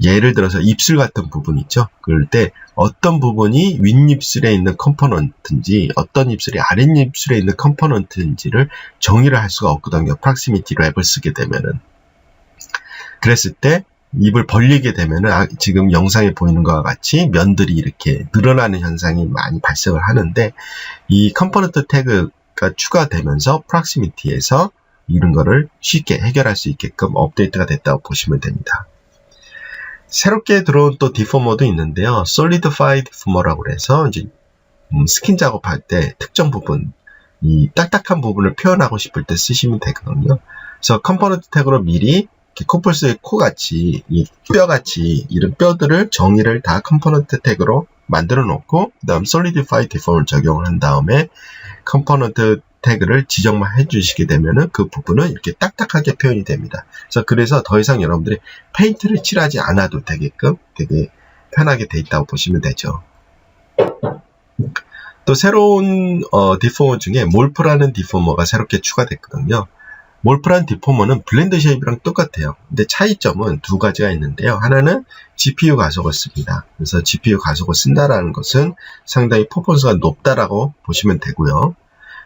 예를 들어서 입술 같은 부분 있죠. 그럴 때 어떤 부분이 윗입술에 있는 컴포넌트인지 어떤 입술이 아랫입술에 있는 컴포넌트인지를 정의를 할 수가 없거든요. 프락시미티 랩을 쓰게 되면은. 그랬을 때 입을 벌리게 되면은 지금 영상에 보이는 것과 같이 면들이 이렇게 늘어나는 현상이 많이 발생을 하는데 이 컴포넌트 태그가 추가되면서 프락시미티에서 이런 거를 쉽게 해결할 수 있게끔 업데이트가 됐다고 보시면 됩니다. 새롭게 들어온 또 디포머도 있는데요. Solidify Deformer라고 해서 이제 스킨 작업할 때 특정 부분, 이 딱딱한 부분을 표현하고 싶을 때 쓰시면 되거든요. 그래서 컴포넌트 태그로 미리 코뿔소의 코같이, 이 뼈같이 이런 뼈들을 정의를 다 컴포넌트 태그로 만들어 놓고, 그 다음 Solidify Deformer 적용을 한 다음에 컴포넌트 태그를 지정만 해주시게 되면은 그 부분은 이렇게 딱딱하게 표현이 됩니다. 그래서 더 이상 여러분들이 페인트를 칠하지 않아도 되게끔 되게 편하게 돼 있다고 보시면 되죠. 또 새로운 디포머 중에 몰프라는 디포머가 새롭게 추가됐거든요. 몰프라는 디포머는 블렌드 쉐입이랑 똑같아요. 근데 차이점은 두 가지가 있는데요. 하나는 GPU 가속을 씁니다. 그래서 GPU 가속을 쓴다라는 것은 상당히 퍼포먼스가 높다라고 보시면 되고요.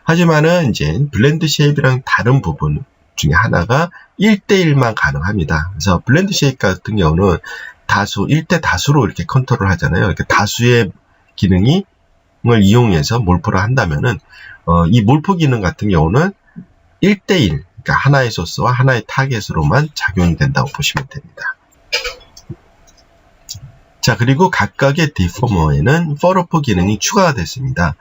하지만은 이제 블렌드 쉐입이랑 다른 부분 중에 하나가 1대1만 가능합니다. 그래서 블렌드 쉐입 같은 경우는 1대 다수로 이렇게 컨트롤 하잖아요. 이렇게 다수의 기능을 이용해서 몰프를 한다면은, 이 몰프 기능 같은 경우는 1대1, 그러니까 하나의 소스와 하나의 타겟으로만 작용이 된다고 보시면 됩니다. 자, 그리고 각각의 디포머에는 펄어프 기능이 추가가 됐습니다.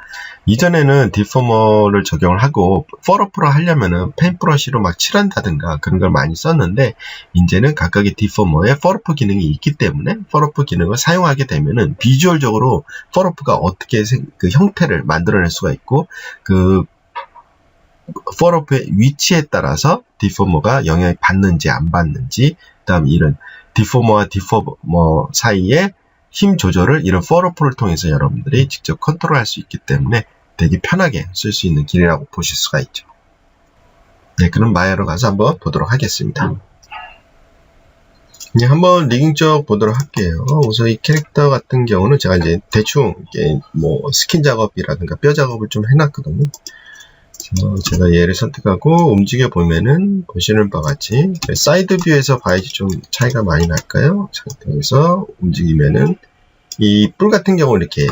이전에는 디포머를 적용을 하고 펄어프를 하려면은 페인트브러시로 막 칠한다든가 그런 걸 많이 썼는데, 이제는 각각의 디포머에 펄어프 기능이 있기 때문에 펄어프 기능을 사용하게 되면은 비주얼적으로 펄어프가 어떻게 그 형태를 만들어낼 수가 있고, 그 펄어프의 위치에 따라서 디포머가 영향을 받는지 안 받는지, 그다음 이런 디포머와 디포머 사이에 힘 조절을 이런 펄어프를 통해서 여러분들이 직접 컨트롤할 수 있기 때문에 되게 편하게 쓸 수 있는 길이라고 보실 수가 있죠. 네, 그럼 마야로 가서 한번 보도록 하겠습니다. 네, 한번 리깅 쪽 보도록 할게요. 우선 이 캐릭터 같은 경우는 제가 이제 대충 뭐 스킨 작업이라든가 뼈 작업을 좀 해놨거든요. 제가 얘를 선택하고 움직여 보면은 보시는 바와 같이 사이드 뷰에서 봐야지 좀 차이가 많이 날까요? 여기서 움직이면은 이 뿔 같은 경우는 이렇게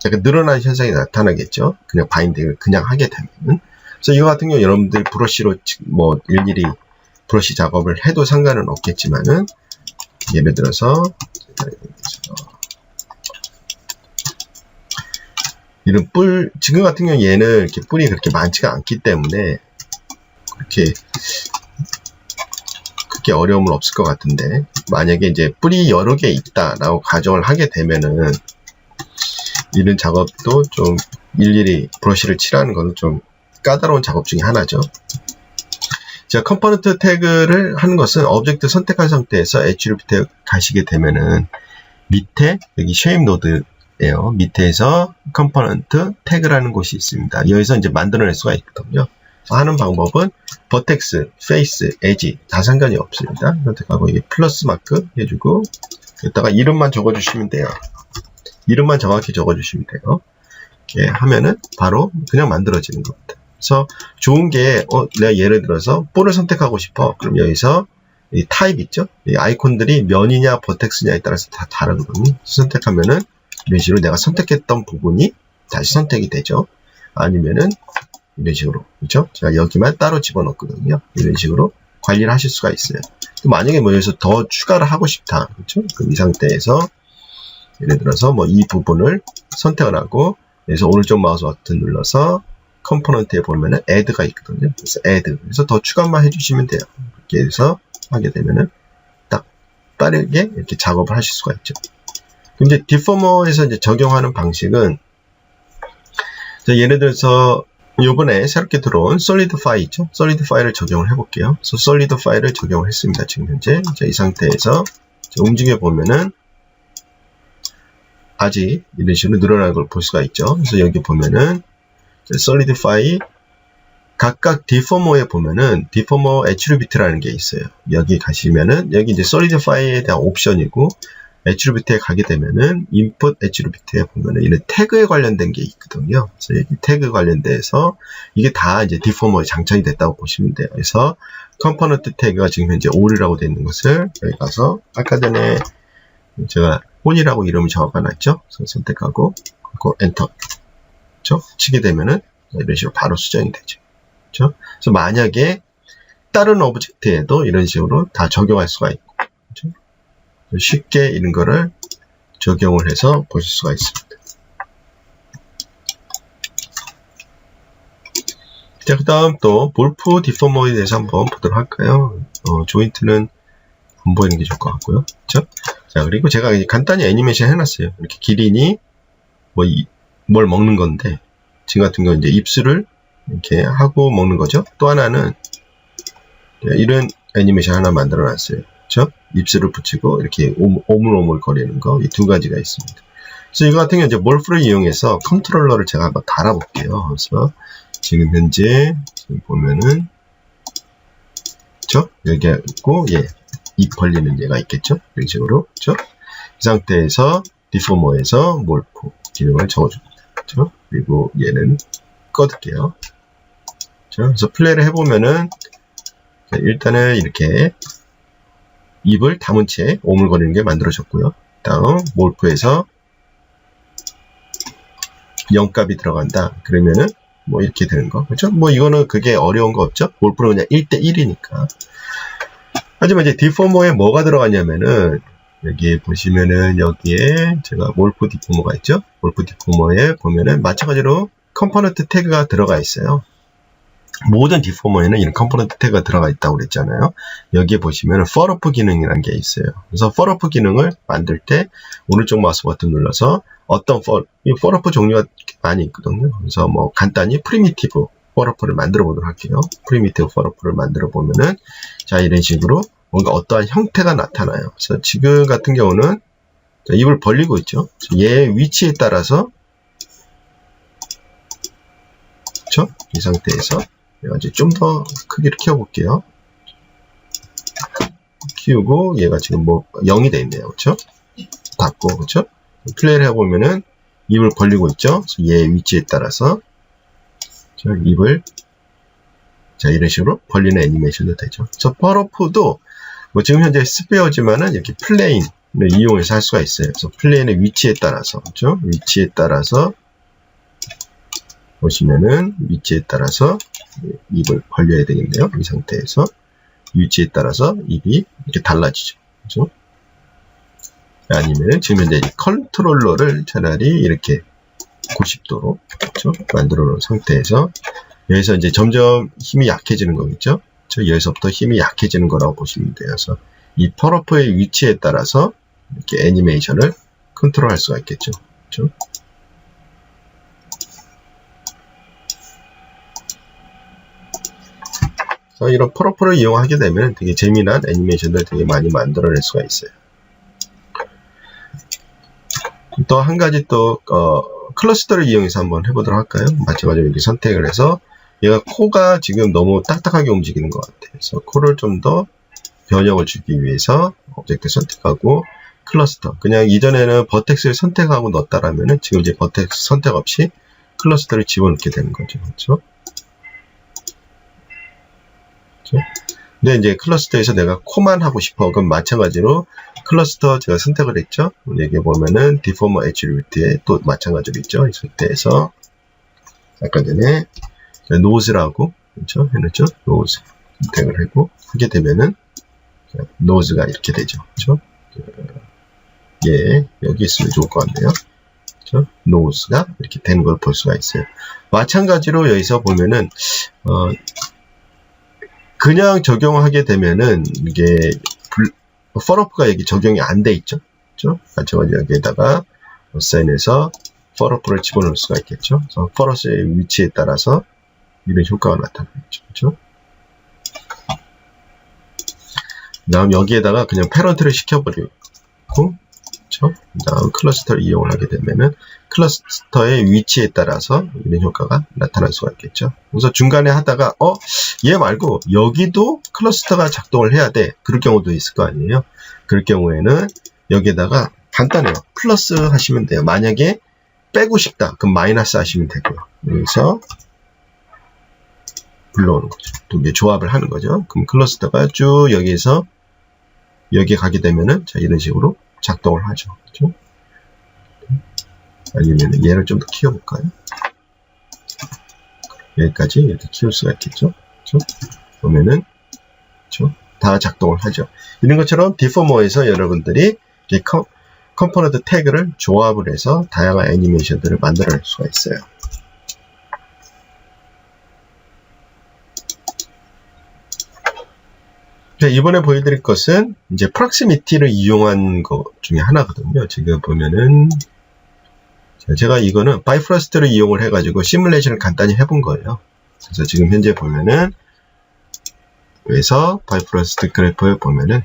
약간 늘어나는 현상이 나타나겠죠. 그냥 바인딩을 그냥 하게 되면. 그래서 이거 같은 경우 여러분들 브러쉬로 뭐 일일이 브러쉬 작업을 해도 상관은 없겠지만은, 예를 들어서 이런 뿔, 지금 같은 경우 얘는 이렇게 뿔이 그렇게 많지가 않기 때문에 그렇게 크게 어려움은 없을 것 같은데, 만약에 이제 뿔이 여러 개 있다라고 가정을 하게 되면은 이런 작업도 좀 일일이 브러쉬를 칠하는 것은 좀 까다로운 작업 중에 하나죠. 자, 컴포넌트 태그를 하는 것은 오브젝트 선택한 상태에서 애트리뷰트에 가시게 되면은 밑에 여기 쉐입 노드 밑에서 컴포넌트 태그라는 곳이 있습니다. 여기서 이제 만들어낼 수가 있거든요. 하는 방법은 버텍스, 페이스, 에지 다 상관이 없습니다. 선택하고 이게 플러스 마크 해주고 여기다가 이름만 적어주시면 돼요. 이름만 정확히 적어주시면 돼요. 이렇게 하면은 바로 그냥 만들어지는 겁니다. 그래서 좋은 게 내가 예를 들어서 뿔을 선택하고 싶어. 그럼 여기서 이 타입 있죠? 이 아이콘들이 면이냐 버텍스냐에 따라서 다 다르거든요. 선택하면은 이런 식으로 내가 선택했던 부분이 다시 선택이 되죠. 아니면은 이런 식으로, 그렇죠? 제가 여기만 따로 집어넣거든요. 이런 식으로 관리를 하실 수가 있어요. 또 만약에 뭐 여기서 더 추가를 하고 싶다, 그렇죠? 그럼 이 상태에서 예를 들어서 뭐 이 부분을 선택을 하고 여기서 오른쪽 마우스 버튼 눌러서 컴포넌트에 보면은 add가 있거든요. 그래서 add, 그래서 더 추가만 해주시면 돼요. 이렇게 해서 하게 되면은 딱 빠르게 이렇게 작업을 하실 수가 있죠. 그럼 이제 디포머에서 이제 적용하는 방식은, 예를 들어서 요번에 새롭게 들어온 솔리드파이 있죠? 솔리드파이를 적용을 해볼게요. 그래서 솔리드파이를 적용을 했습니다. 지금 현재. 자, 이 상태에서 움직여 보면은 아직 이런 식으로 늘어나는 걸 볼 수가 있죠. 그래서 여기 보면은 솔리드파이 각각 디포머에 보면은 디포머 애트리뷰트라는 게 있어요. 여기 가시면은 여기 이제 솔리드파이에 대한 옵션이고, 애트리뷰트에 가게 되면은 인풋 애트리뷰트에 보면은 이런 태그에 관련된 게 있거든요. 그래서 여기 태그 관련돼서 이게 다 이제 디포머에 장착이 됐다고 보시면 돼요. 그래서 컴포넌트 태그가 지금 현재 all이라고 되어 있는 것을 여기 가서 아까 전에 제가 all이라고 이름을 적어놨죠. 그래서 선택하고 그리고 엔터, 그렇죠? 치게 되면은 이런 식으로 바로 수정이 되죠. 그렇죠? 그래서 만약에 다른 오브젝트에도 이런 식으로 다 적용할 수가 있고, 그렇죠? 쉽게 이런 거를 적용을 해서 보실 수가 있습니다. 자, 그 다음 또 몰프 디포머에 대해서 한번 보도록 할까요? 조인트는 안 보이는 게 좋을 것 같고요. 그렇죠? 자, 그리고 제가 간단히 애니메이션 해놨어요. 이렇게 기린이 뭘 먹는 건데, 지금 같은 경우 이제 입술을 이렇게 하고 먹는 거죠. 또 하나는 이런 애니메이션 하나 만들어 놨어요. 그렇죠? 입술을 붙이고 이렇게 오물오물 거리는 거, 이 두 가지가 있습니다. 그래서 이거 같은 경우 이제 몰프를 이용해서 컨트롤러를 제가 한번 달아볼게요. 그래서 지금 현재 지금 보면은 그렇죠? 여기 있고 입 벌리는 얘가 있겠죠? 이런 식으로 그렇죠? 이 상태에서 디포머에서 몰프 기능을 적어줍니다. 그렇죠? 그리고 얘는 꺼둘게요. 그렇죠? 그래서 플레이를 해보면은 일단은 이렇게 입을 다문 채 오물거리는 게 만들어졌고요. 다음 몰프에서 0값이 들어간다. 그러면은 이렇게 되는 거. 그렇죠? 이거는 그게 어려운 거 없죠? 몰프는 그냥 1대1이니까. 하지만 이제 디포머에 뭐가 들어가냐면은, 여기 보시면은 여기에 제가 몰프 디포머가 있죠? 몰프 디포머에 보면은 마찬가지로 컴포넌트 태그가 들어가 있어요. 모든 디포머에는 이런 컴포넌트 태그가 들어가 있다고 그랬잖아요. 여기에 보시면은 펄어프 기능이라는 게 있어요. 그래서 펄어프 기능을 만들 때 오른쪽 마우스 버튼 눌러서 어떤 펄어프 종류가 많이 있거든요. 그래서 간단히 프리미티브 펄어프를 만들어 보도록 할게요. 프리미티브 펄어프를 만들어 보면은 자, 이런 식으로 뭔가 어떠한 형태가 나타나요. 그래서 지금 같은 경우는 입을 벌리고 있죠. 얘의 위치에 따라서 그렇죠? 이 상태에서 이제 좀 더 크기를 키워볼게요. 키우고 얘가 지금 0이 돼 있네요. 그렇죠? 닫고 그렇죠? 플레이를 해보면은 입을 벌리고 있죠. 그래서 얘의 위치에 따라서 입을 이런 식으로 벌리는 애니메이션도 되죠. 그래서 펄어프도 지금 현재 스페어지만은 이렇게 플레인을 이용해서 할 수가 있어요. 그래서 플레인의 위치에 따라서 그렇죠? 위치에 따라서 보시면은 위치에 따라서 입을 벌려야 되겠네요. 이 상태에서 위치에 따라서 입이 이렇게 달라지죠. 그렇죠? 아니면 지금 현재 컨트롤러를 차라리 이렇게 90도로 그렇죠? 만들어 놓은 상태에서 여기서 이제 점점 힘이 약해지는 거겠죠. 여기서부터 힘이 약해지는 거라고 보시면 돼요. 그래서 이 펄어프의 위치에 따라서 이렇게 애니메이션을 컨트롤할 수가 있겠죠. 그렇죠? 이런 펄어프를 이용하게 되면 되게 재미난 애니메이션들 되게 많이 만들어낼 수가 있어요. 또 한 가지 클러스터를 이용해서 한번 해보도록 할까요? 마찬가지로 이렇게 선택을 해서 얘가 코가 지금 너무 딱딱하게 움직이는 것 같아요. 그래서 코를 좀 더 변형을 주기 위해서 오브젝트 선택하고 클러스터. 그냥 이전에는 버텍스를 선택하고 넣었다라면은 지금 이제 버텍스 선택 없이 클러스터를 집어넣게 되는 거죠. 그렇죠? 근데 이제 클러스터에서 내가 코만 하고 싶어. 그럼 마찬가지로 클러스터 제가 선택을 했죠. 여기 보면은 디포머 애트리뷰트에 또 마찬가지로 있죠. 이 상태에서 아까 전에 노즈라고 그렇죠? 해놓죠. 노즈 선택을 하고 하게 되면은 노즈가 이렇게 되죠. 그렇죠? 여기 있으면 좋을 것 같네요. 그렇죠? 노즈가 이렇게 되는 걸 볼 수가 있어요. 마찬가지로 여기서 보면은 그냥 적용하게 되면은 이게 펄어프가 여기 적용이 안 돼 있죠. 그렇죠? 마찬가지로 여기에다가 사인해서 펄어프를 집어넣을 수가 있겠죠. 그래서 펄어프의 위치에 따라서 이런 효과가 나타나겠죠. 그렇죠? 다음 여기에다가 그냥 패런트를 시켜버리고 그렇죠? 다음 클러스터를 이용을 하게 되면은 클러스터의 위치에 따라서 이런 효과가 나타날 수가 있겠죠. 그래서 중간에 하다가 얘 말고 여기도 클러스터가 작동을 해야 돼. 그럴 경우도 있을 거 아니에요. 그럴 경우에는 여기에다가 간단해요. 플러스 하시면 돼요. 만약에 빼고 싶다. 그럼 마이너스 하시면 되고요. 여기서 불러오는 거죠. 두 개 조합을 하는 거죠. 그럼 클러스터가 쭉 여기에서 여기에 가게 되면은 자 이런 식으로 작동을 하죠. 그렇죠? 아니면 얘를 좀 더 키워볼까요? 여기까지 이렇게 키울 수가 있겠죠. 그렇죠? 보면은 그렇죠? 다 작동을 하죠. 이런 것처럼 디포머에서 여러분들이 컴포넌트 태그를 조합을 해서 다양한 애니메이션들을 만들어낼 수가 있어요. 이번에 보여드릴 것은 이제 프록시미티를 이용한 것 중에 하나거든요. 지금 보면은 제가 이거는 바이프러스트를 이용을 해가지고 시뮬레이션을 간단히 해본 거예요. 그래서 지금 현재 보면은 그래서 바이프러스트 그래프에 보면은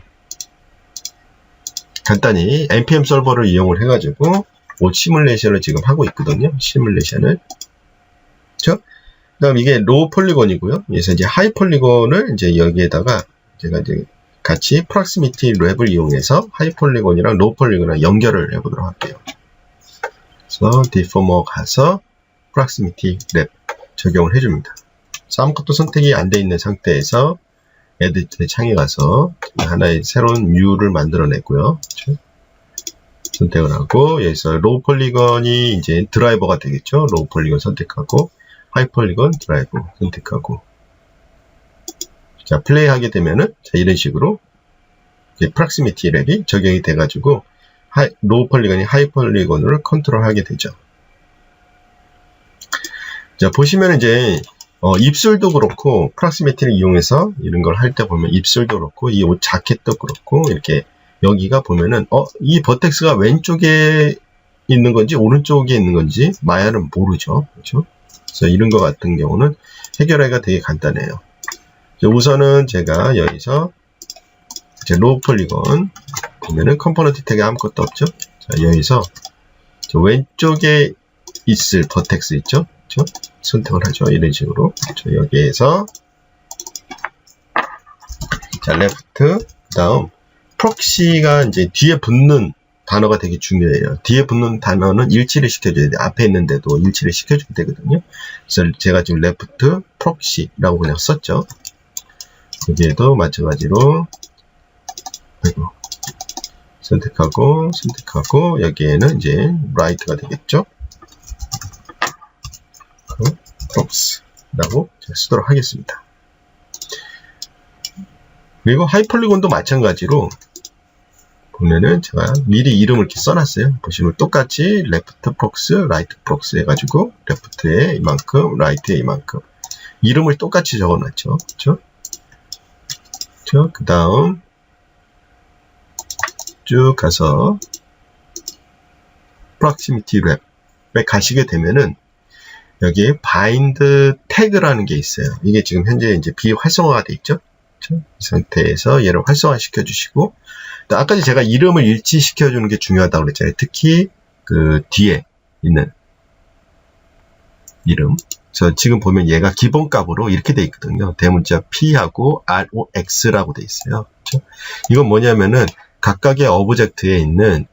간단히 npm 서버를 이용을 해가지고 옷 시뮬레이션을 지금 하고 있거든요. 시뮬레이션을. 그렇죠? 그다음 이게 로우 폴리곤이고요. 그래서 이제 하이 폴리곤을 이제 여기에다가 제가 이제 같이 프록시미티 랩을 이용해서 하이 폴리곤이랑 로우 폴리곤이랑 연결을 해보도록 할게요. 그래서 디포머 가서 프록시미티 랩 적용을 해줍니다. 그래서 아무것도 선택이 안 돼 있는 상태에서 에디트 창에 가서 하나의 새로운 뮤를 만들어냈고요. 그렇죠? 선택을 하고 여기서 로우 폴리곤이 이제 드라이버가 되겠죠. 로우 폴리곤 선택하고 하이 폴리곤 드라이버 선택하고 자 플레이 하게 되면은 자, 이런 식으로 프록시미티 랩이 적용이 돼가지고 로우 폴리곤이 하이 폴리곤을 컨트롤하게 되죠. 자 보시면 이제 입술도 그렇고 프록시미티를 이용해서 이런 걸 할 때 보면 입술도 그렇고 이 옷 자켓도 그렇고 이렇게 여기가 보면은 이 버텍스가 왼쪽에 있는 건지 오른쪽에 있는 건지 마야는 모르죠. 그렇죠? 그래서 이런 거 같은 경우는 해결하기가 되게 간단해요. 우선은 제가 여기서 이제 로우 폴리곤 보면은 컴포넌트 태그 아무것도 없죠. 자 여기서 왼쪽에 있을 버텍스 있죠. 그렇죠? 선택을 하죠. 이런 식으로. 여기에서 자, 레프트 그다음 프록시가 이제 뒤에 붙는 단어가 되게 중요해요. 뒤에 붙는 단어는 일치를 시켜줘야 돼요. 앞에 있는데도 일치를 시켜줘야 되거든요. 그래서 제가 지금 레프트 프록시라고 그냥 썼죠. 여기에도 마찬가지로 선택하고 여기에는 이제 라이트가 되겠죠. 프록스라고 쓰도록 하겠습니다. 그리고 하이폴리곤도 마찬가지로 보면은 제가 미리 이름을 이렇게 써놨어요. 보시면 똑같이 레프트 프록스, 라이트 프록스 해가지고 레프트에 이만큼, 라이트에 이만큼 이름을 똑같이 적어놨죠. 그렇죠? 그 다음 쭉 가서 프록시미티 랩에 가시게 되면은 여기에 바인드 태그라는 게 있어요. 이게 지금 현재 이제 비활성화가 돼 있죠. 그렇죠? 이 상태에서 얘를 활성화 시켜 주시고 아까 제가 이름을 일치시켜 주는 게 중요하다고 그랬잖아요. 특히 그 뒤에 있는 이름. 그래서 지금 보면 얘가 기본값으로 이렇게 돼 있거든요. 대문자 P하고 ROX라고 돼 있어요. 그렇죠? 이건 뭐냐면은 각각의 오브젝트에 있는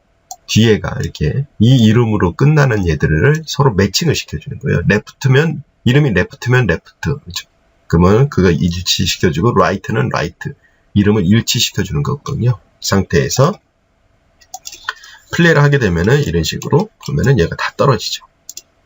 뒤에가 이렇게 이 이름으로 끝나는 얘들을 서로 매칭을 시켜주는 거예요. 레프트면 이름이 레프트면 레프트. 그렇죠? 그러면 그거 일치시켜주고 라이트는 라이트. 이름을 일치시켜주는 거거든요. 상태에서 플레이를 하게 되면은 이런 식으로 보면은 얘가 다 떨어지죠.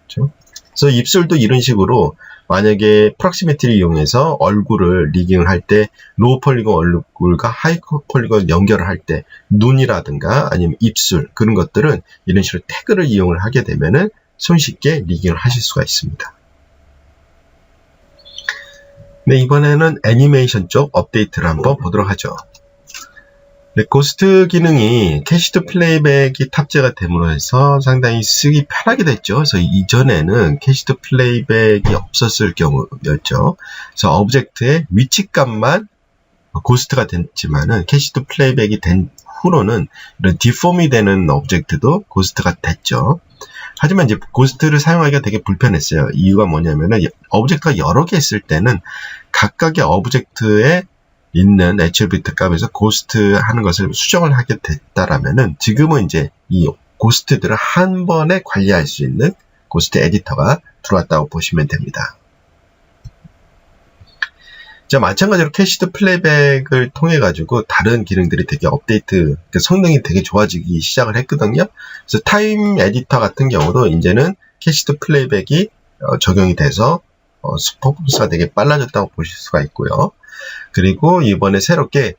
그렇죠? 그래서 입술도 이런 식으로 만약에 프록시미티를 이용해서 얼굴을 리깅을 할 때 로우 폴리곤 얼굴과 하이 폴리곤 연결을 할 때 눈이라든가 아니면 입술 그런 것들은 이런 식으로 태그를 이용을 하게 되면은 손쉽게 리깅을 하실 수가 있습니다. 네, 이번에는 애니메이션 쪽 업데이트를 한번 보도록 하죠. 네, 고스트 기능이 캐시 투 플레이백이 탑재가 됨으로 해서 상당히 쓰기 편하게 됐죠. 그래서 이전에는 캐시 투 플레이백이 없었을 경우였죠. 그래서 오브젝트의 위치값만 고스트가 됐지만은 캐시 투 플레이백이 된 후로는 이런 디폼이 되는 오브젝트도 고스트가 됐죠. 하지만 이제 고스트를 사용하기가 되게 불편했어요. 이유가 뭐냐면은 오브젝트가 여러 개 있을 때는 각각의 오브젝트에 있는 애트리뷰트 값에서 고스트 하는 것을 수정을 하게 됐다라면은 지금은 이제 이 고스트들을 한 번에 관리할 수 있는 고스트 에디터가 들어왔다고 보시면 됩니다. 자, 마찬가지로 캐시드 플레이백을 통해 가지고 다른 기능들이 되게 업데이트, 성능이 되게 좋아지기 시작을 했거든요. 그래서 타임 에디터 같은 경우도 이제는 캐시드 플레이백이 적용이 돼서 퍼포먼스가 되게 빨라졌다고 보실 수가 있고요. 그리고 이번에 새롭게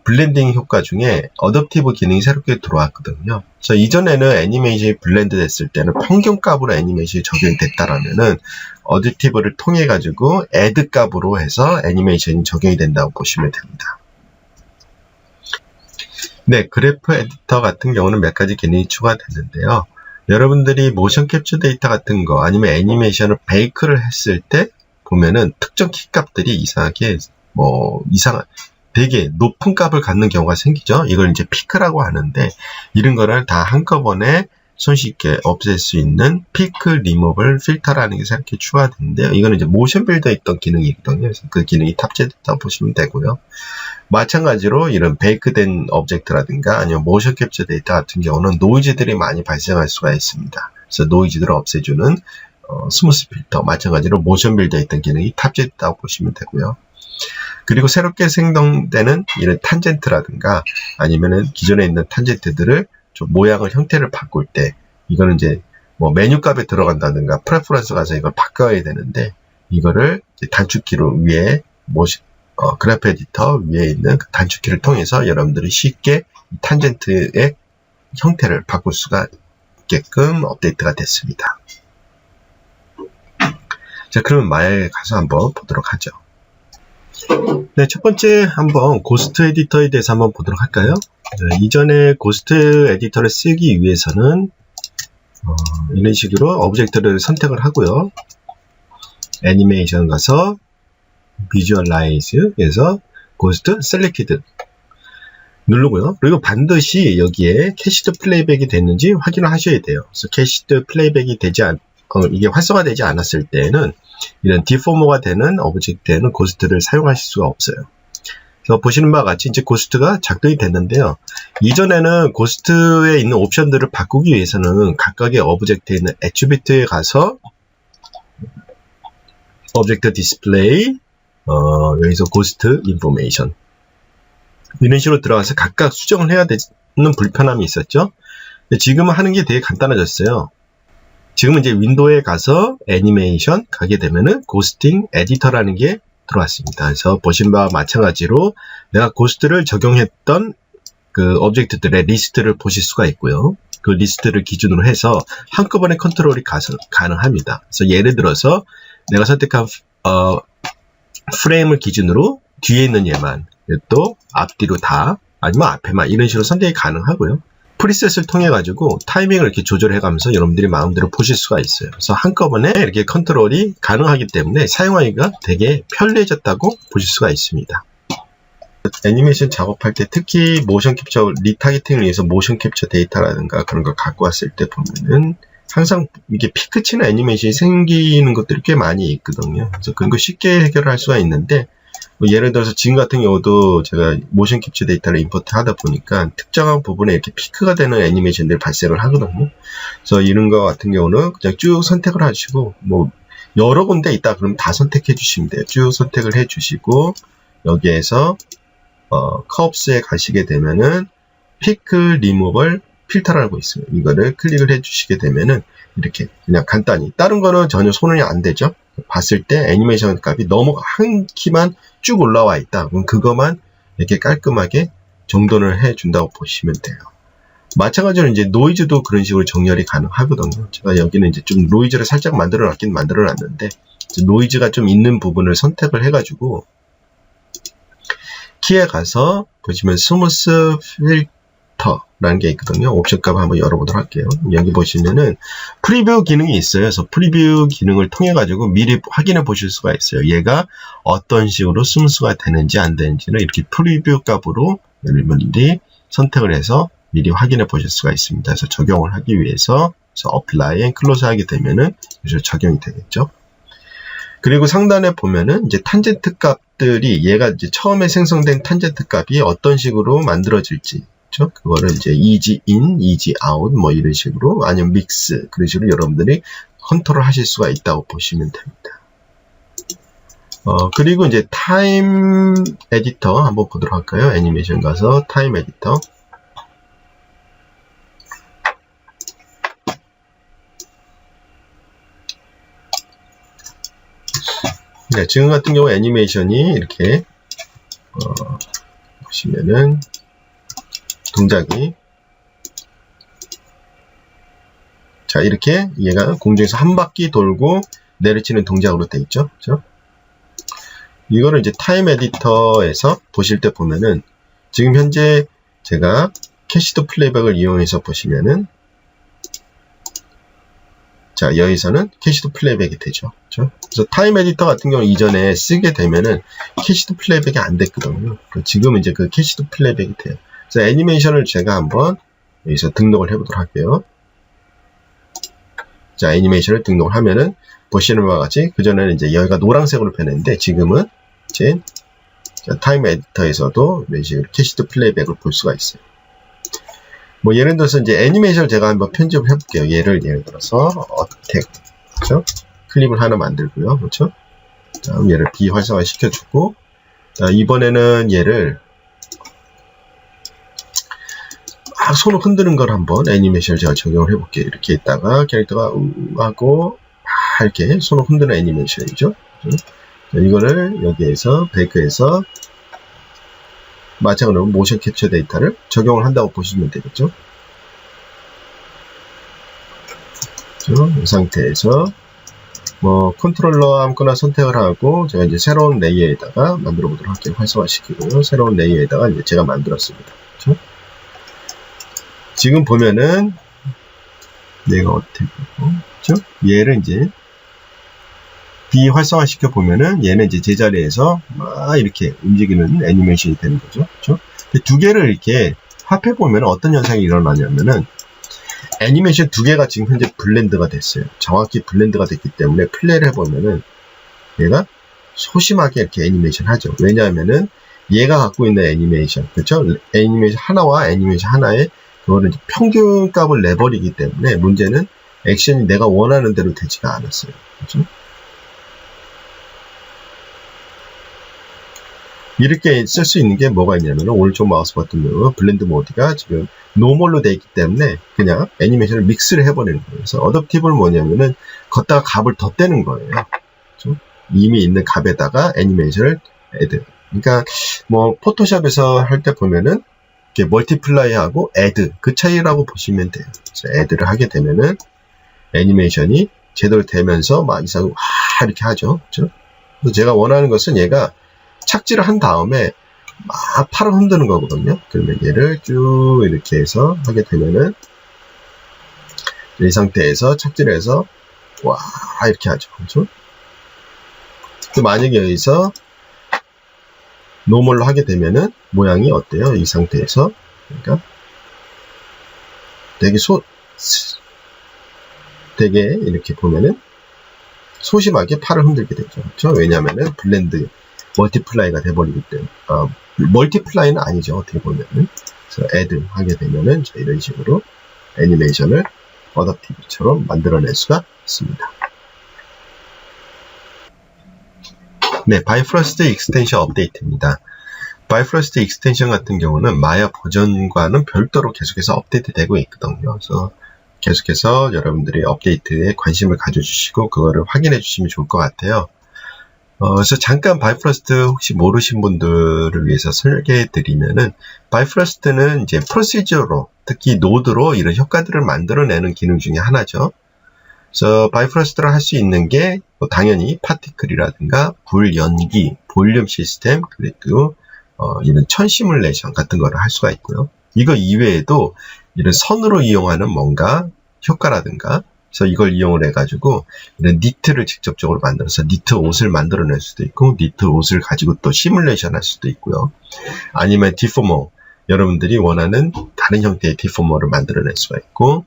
블렌딩 효과 중에 어댑티브 기능이 새롭게 들어왔거든요. 그래서 이전에는 애니메이션이 블렌드 됐을 때는 평균값으로 애니메이션이 적용이 됐다라면은 어댑티브를 통해 가지고 애드 값으로 해서 애니메이션이 적용이 된다고 보시면 됩니다. 네, 그래프 에디터 같은 경우는 몇 가지 기능이 추가됐는데요. 여러분들이 모션 캡처 데이터 같은 거 아니면 애니메이션을 베이크를 했을 때 보면은 특정 키값들이 이상하게 되게 높은 값을 갖는 경우가 생기죠. 이걸 이제 피크라고 하는데 이런 거를 다 한꺼번에 손쉽게 없앨 수 있는 피크 리무벌 필터라는 게 새롭게 추가됐는데요. 이거는 이제 모션 빌더에 있던 기능이거든요. 그래서 그 기능이 탑재됐다고 보시면 되고요. 마찬가지로 이런 베이크된 오브젝트라든가 아니면 모션 캡처 데이터 같은 경우는 노이즈들이 많이 발생할 수가 있습니다. 그래서 노이즈들을 없애주는 스무스 필터, 마찬가지로 모션 빌더에 있던 기능이 탑재됐다고 보시면 되고요. 그리고 새롭게 생성되는 이런 탄젠트라든가 아니면은 기존에 있는 탄젠트들을 좀 모양을 형태를 바꿀 때 이거는 이제 메뉴 값에 들어간다든가 프레퍼런스 가서 이걸 바꿔야 되는데 이거를 이제 단축키로 위에 그래프 에디터 위에 있는 그 단축키를 통해서 여러분들이 쉽게 탄젠트의 형태를 바꿀 수가 있게끔 업데이트가 됐습니다. 자, 그러면 마야에 가서 한번 보도록 하죠. 네, 첫 번째 한번 고스트 에디터에 대해서 한번 보도록 할까요? 네, 이전에 고스트 에디터를 쓰기 위해서는 이런 식으로 오브젝트를 선택을 하고요. 애니메이션 가서 비주얼라이즈에서 고스트 셀렉티드 누르고요. 그리고 반드시 여기에 캐시드 플레이백이 됐는지 확인을 하셔야 돼요. 그래서 캐시드 플레이백이 이게 활성화되지 않았을 때는 이런 디포머가 되는 오브젝트에는 고스트를 사용하실 수가 없어요. 그래서 보시는 바와 같이 이제 고스트가 작동이 됐는데요. 이전에는 고스트에 있는 옵션들을 바꾸기 위해서는 각각의 오브젝트에 있는 애트리뷰트에 가서 오브젝트 디스플레이 여기서 고스트 인포메이션 이런 식으로 들어가서 각각 수정을 해야 되는 불편함이 있었죠. 근데 지금은 하는 게 되게 간단해졌어요. 지금은 이제 윈도우에 가서 애니메이션 가게 되면은 고스팅 에디터라는 게 들어왔습니다. 그래서 보신 바와 마찬가지로 내가 고스트를 적용했던 그 오브젝트들의 리스트를 보실 수가 있고요. 그 리스트를 기준으로 해서 한꺼번에 컨트롤이 가능합니다. 그래서 예를 들어서 내가 선택한 프레임을 기준으로 뒤에 있는 얘만 또 앞뒤로 다 아니면 앞에만 이런 식으로 선택이 가능하고요. 프리셋을 통해 가지고 타이밍을 이렇게 조절해 가면서 여러분들이 마음대로 보실 수가 있어요. 그래서 한꺼번에 이렇게 컨트롤이 가능하기 때문에 사용하기가 되게 편리해졌다고 보실 수가 있습니다. 애니메이션 작업할 때 특히 모션 캡처 리타겟팅을 위해서 모션 캡처 데이터라든가 그런 걸 갖고 왔을 때 보면은 항상 이게 피크 치는 애니메이션이 생기는 것들이 꽤 많이 있거든요. 그래서 그런 거 쉽게 해결할 수가 있는데 예를 들어서 지금 같은 경우도 제가 모션 캡처 데이터를 임포트 하다 보니까 특정한 부분에 이렇게 피크가 되는 애니메이션들이 발생을 하거든요. 그래서 이런 거 같은 경우는 그냥 쭉 선택을 하시고 여러 군데 있다 그러면 다 선택해 주시면 돼요. 쭉 선택을 해 주시고 여기에서 커브스에 가시게 되면은 피크 리무벌 필터라고 있어요. 이거를 클릭을 해 주시게 되면은 이렇게 그냥 간단히 다른 거는 전혀 손이 안 되죠. 봤을 때 애니메이션 값이 너무 한 키만 쭉 올라와 있다. 그럼 그것만 이렇게 깔끔하게 정돈을 해 준다고 보시면 돼요. 마찬가지로 이제 노이즈도 그런 식으로 정렬이 가능하거든요. 제가 여기는 이제 좀 노이즈를 살짝 만들어 놨는데 노이즈가 좀 있는 부분을 선택을 해 가지고 키에 가서 보시면 스무스 필터라는 게 있거든요. 옵션 값 한번 열어보도록 할게요. 여기 보시면은 프리뷰 기능이 있어요. 그래서 프리뷰 기능을 통해 가지고 미리 확인해 보실 수가 있어요. 얘가 어떤 식으로 스무스가 되는지 안 되는지는 이렇게 프리뷰 값으로 여러분들이 선택을 해서 미리 확인해 보실 수가 있습니다. 그래서 적용을 하기 위해서 어플라이 앤 클로즈 하게 되면은 적용이 되겠죠. 그리고 상단에 보면은 이제 탄젠트 값들이 얘가 이제 처음에 생성된 탄젠트 값이 어떤 식으로 만들어질지, 그렇죠? 그거를 이제 easy in, easy out 이런 식으로 아니면 믹스 그런 식으로 여러분들이 컨트롤 하실 수가 있다고 보시면 됩니다. 그리고 이제 타임 에디터 한번 보도록 할까요? 애니메이션 가서 타임 에디터. 네, 지금 같은 경우 애니메이션이 이렇게 보시면은 동작이 자 이렇게 얘가 공중에서 한 바퀴 돌고 내려치는 동작으로 돼 있죠. 그렇죠? 이거를 이제 타임 에디터에서 보실 때 보면은 지금 현재 제가 캐시드 플레이백을 이용해서 보시면은 자 여기서는 캐시드 플레이백이 되죠. 그렇죠? 그래서 타임 에디터 같은 경우 이전에 쓰게 되면은 캐시드 플레이백이 안 됐거든요. 지금 이제 그 캐시드 플레이백이 돼요. 그래서 애니메이션을 제가 한번 여기서 등록을 해보도록 할게요. 자 애니메이션을 등록을 하면은 보시는 바와 같이 그전에는 이제 여기가 노란색으로 변했는데 지금은 이제 타임 에디터에서도 이런 식으로 캐시드 플레이백을 볼 수가 있어요. 뭐 예를 들어서 이제 애니메이션을 제가 한번 편집을 해볼게요. 예를 들어서 어택, 그렇죠? 클립을 하나 만들고요, 그렇죠? 다음 얘를 비활성화 시켜주고, 자, 이번에는 얘를 막 손을 흔드는 걸 한번 애니메이션을 제가 적용을 해볼게요. 이렇게 있다가 캐릭터가 하고 이렇게 손을 흔드는 애니메이션이죠. 자, 이거를 여기에서 베이크에서 마찬가지로 모션 캡처 데이터를 적용을 한다고 보시면 되겠죠. 이 상태에서 뭐 컨트롤러 아무거나 선택을 하고 제가 이제 새로운 레이어에다가 만들어 보도록 할게요. 활성화시키고요. 새로운 레이어에다가 이제 제가 만들었습니다. 그렇죠? 지금 보면은 얘가 어떻게 그렇죠? 얘를 이제 비활성화시켜 보면은 얘는 이제 제자리에서 막 이렇게 움직이는 애니메이션이 되는 거죠. 그렇죠? 두 개를 이렇게 합해 보면 어떤 현상이 일어나냐면은 애니메이션 두 개가 지금 현재 블렌드가 됐어요. 정확히 블렌드가 됐기 때문에 플레이를 해보면은 얘가 소심하게 이렇게 애니메이션 하죠. 왜냐하면은 얘가 갖고 있는 애니메이션, 그렇죠? 애니메이션 하나와 애니메이션 하나에 그거를 평균값을 내버리기 때문에 문제는 액션이 내가 원하는 대로 되지가 않았어요. 그렇죠? 이렇게 쓸 수 있는 게 뭐가 있냐면 오른쪽 마우스 버튼 누르고 블렌드 모드가 지금 노멀로 되어 있기 때문에 그냥 애니메이션을 믹스를 해버리는 거예요. 그래서 어댑티브는 뭐냐면은 걷다가 값을 덧대는 거예요. 그렇죠? 이미 있는 값에다가 애니메이션을 애드. 그러니까 뭐 포토샵에서 할 때 보면은 이렇게 멀티플라이하고 애드 그 차이라고 보시면 돼요. 그래서 애드를 하게 되면은 애니메이션이 제대로 되면서 막 이상 이렇게 하죠. 그렇죠? 그래서 제가 원하는 것은 얘가 착지를 한 다음에 막 팔을 흔드는 거거든요. 그러면 얘를 쭉 이렇게 해서 하게 되면은 이 상태에서 착지를 해서 와 이렇게 하죠. 그렇죠? 또 만약에 여기서 노멀로 하게 되면은 모양이 어때요? 이 상태에서 그러니까 되게 이렇게 보면은 소심하게 팔을 흔들게 되죠. 그렇죠? 왜냐하면은 블렌드 멀티플라이가 돼버리기 때문에 멀티플라이는 아니죠. 어떻게 보면은 그래서 애드 하게 되면은 이런 식으로 애니메이션을 어댑티브처럼 만들어낼 수가 있습니다. 네, 바이프러스트 익스텐션 업데이트입니다. 바이프러스트 익스텐션 같은 경우는 마야 버전과는 별도로 계속해서 업데이트 되고 있거든요. 그래서 계속해서 여러분들이 업데이트에 관심을 가져주시고 그거를 확인해 주시면 좋을 것 같아요. 그래서 잠깐 바이프러스트 혹시 모르신 분들을 위해서 설계해 드리면은 바이프러스트는 이제 프로시저로 특히 노드로 이런 효과들을 만들어내는 기능 중에 하나죠. 그래서 바이프러스트를 할 수 있는 게 당연히 파티클이라든가 불 연기, 볼륨 시스템 그리고 이런 천 시뮬레이션 같은 거를 할 수가 있고요. 이거 이외에도 이런 선으로 이용하는 뭔가 효과라든가 그래서 이걸 이용을 해가지고 이런 니트를 직접적으로 만들어서 니트 옷을 만들어낼 수도 있고 니트 옷을 가지고 또 시뮬레이션 할 수도 있고요. 아니면 디포머 여러분들이 원하는 다른 형태의 디포머를 만들어낼 수가 있고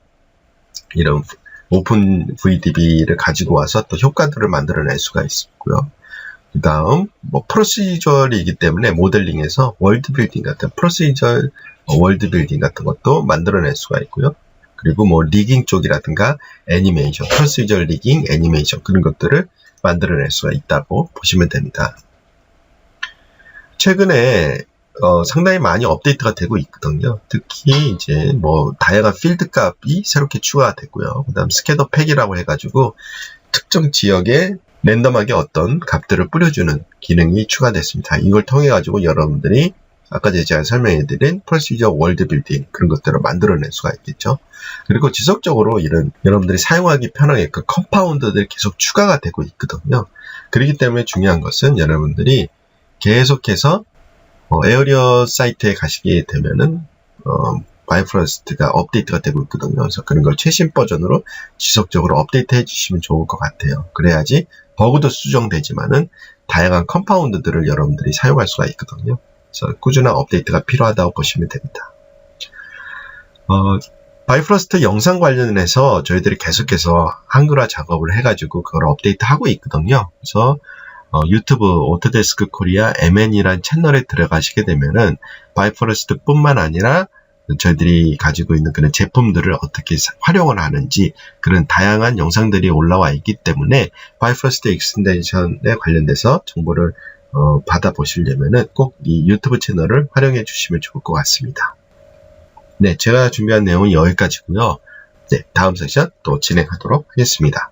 이런 오픈 VDB를 가지고 와서 또 효과들을 만들어낼 수가 있고요. 그 다음 뭐 프로시저이기 때문에 모델링에서 월드 빌딩 같은 프로시저 월드 빌딩 같은 것도 만들어낼 수가 있고요. 그리고 뭐 리깅 쪽이라든가 애니메이션, 프로시저 리깅, 애니메이션 그런 것들을 만들어낼 수가 있다고 보시면 됩니다. 최근에 상당히 많이 업데이트가 되고 있거든요. 특히 이제 뭐 다양한 필드 값이 새롭게 추가됐고요. 그다음 스캐더 팩이라고 해가지고 특정 지역에 랜덤하게 어떤 값들을 뿌려주는 기능이 추가됐습니다. 이걸 통해 가지고 여러분들이 아까 제가 설명해드린 프로시저 월드 빌딩 그런 것들을 만들어낼 수가 있겠죠. 그리고 지속적으로 이런 여러분들이 사용하기 편하게 그 컴파운드들이 계속 추가가 되고 있거든요. 그렇기 때문에 중요한 것은 여러분들이 계속해서 에어리어 사이트에 가시게 되면은 바이오포레스트가 업데이트가 되고 있거든요. 그래서 그런 걸 최신 버전으로 지속적으로 업데이트 해주시면 좋을 것 같아요. 그래야지 버그도 수정되지만은 다양한 컴파운드들을 여러분들이 사용할 수가 있거든요. 그래서 꾸준한 업데이트가 필요하다고 보시면 됩니다. 바이오포레스트 영상 관련해서 저희들이 계속해서 한글화 작업을 해가지고 그걸 업데이트하고 있거든요. 그래서 유튜브 오토데스크 코리아 MN이란 채널에 들어가시게 되면은 바이오포레스트 뿐만 아니라 저희들이 가지고 있는 그런 제품들을 어떻게 활용을 하는지 그런 다양한 영상들이 올라와 있기 때문에 바이오포레스트 익스텐션에 관련돼서 정보를 받아보시려면은 꼭 이 유튜브 채널을 활용해 주시면 좋을 것 같습니다. 네, 제가 준비한 내용은 여기까지고요. 네, 다음 세션 또 진행하도록 하겠습니다.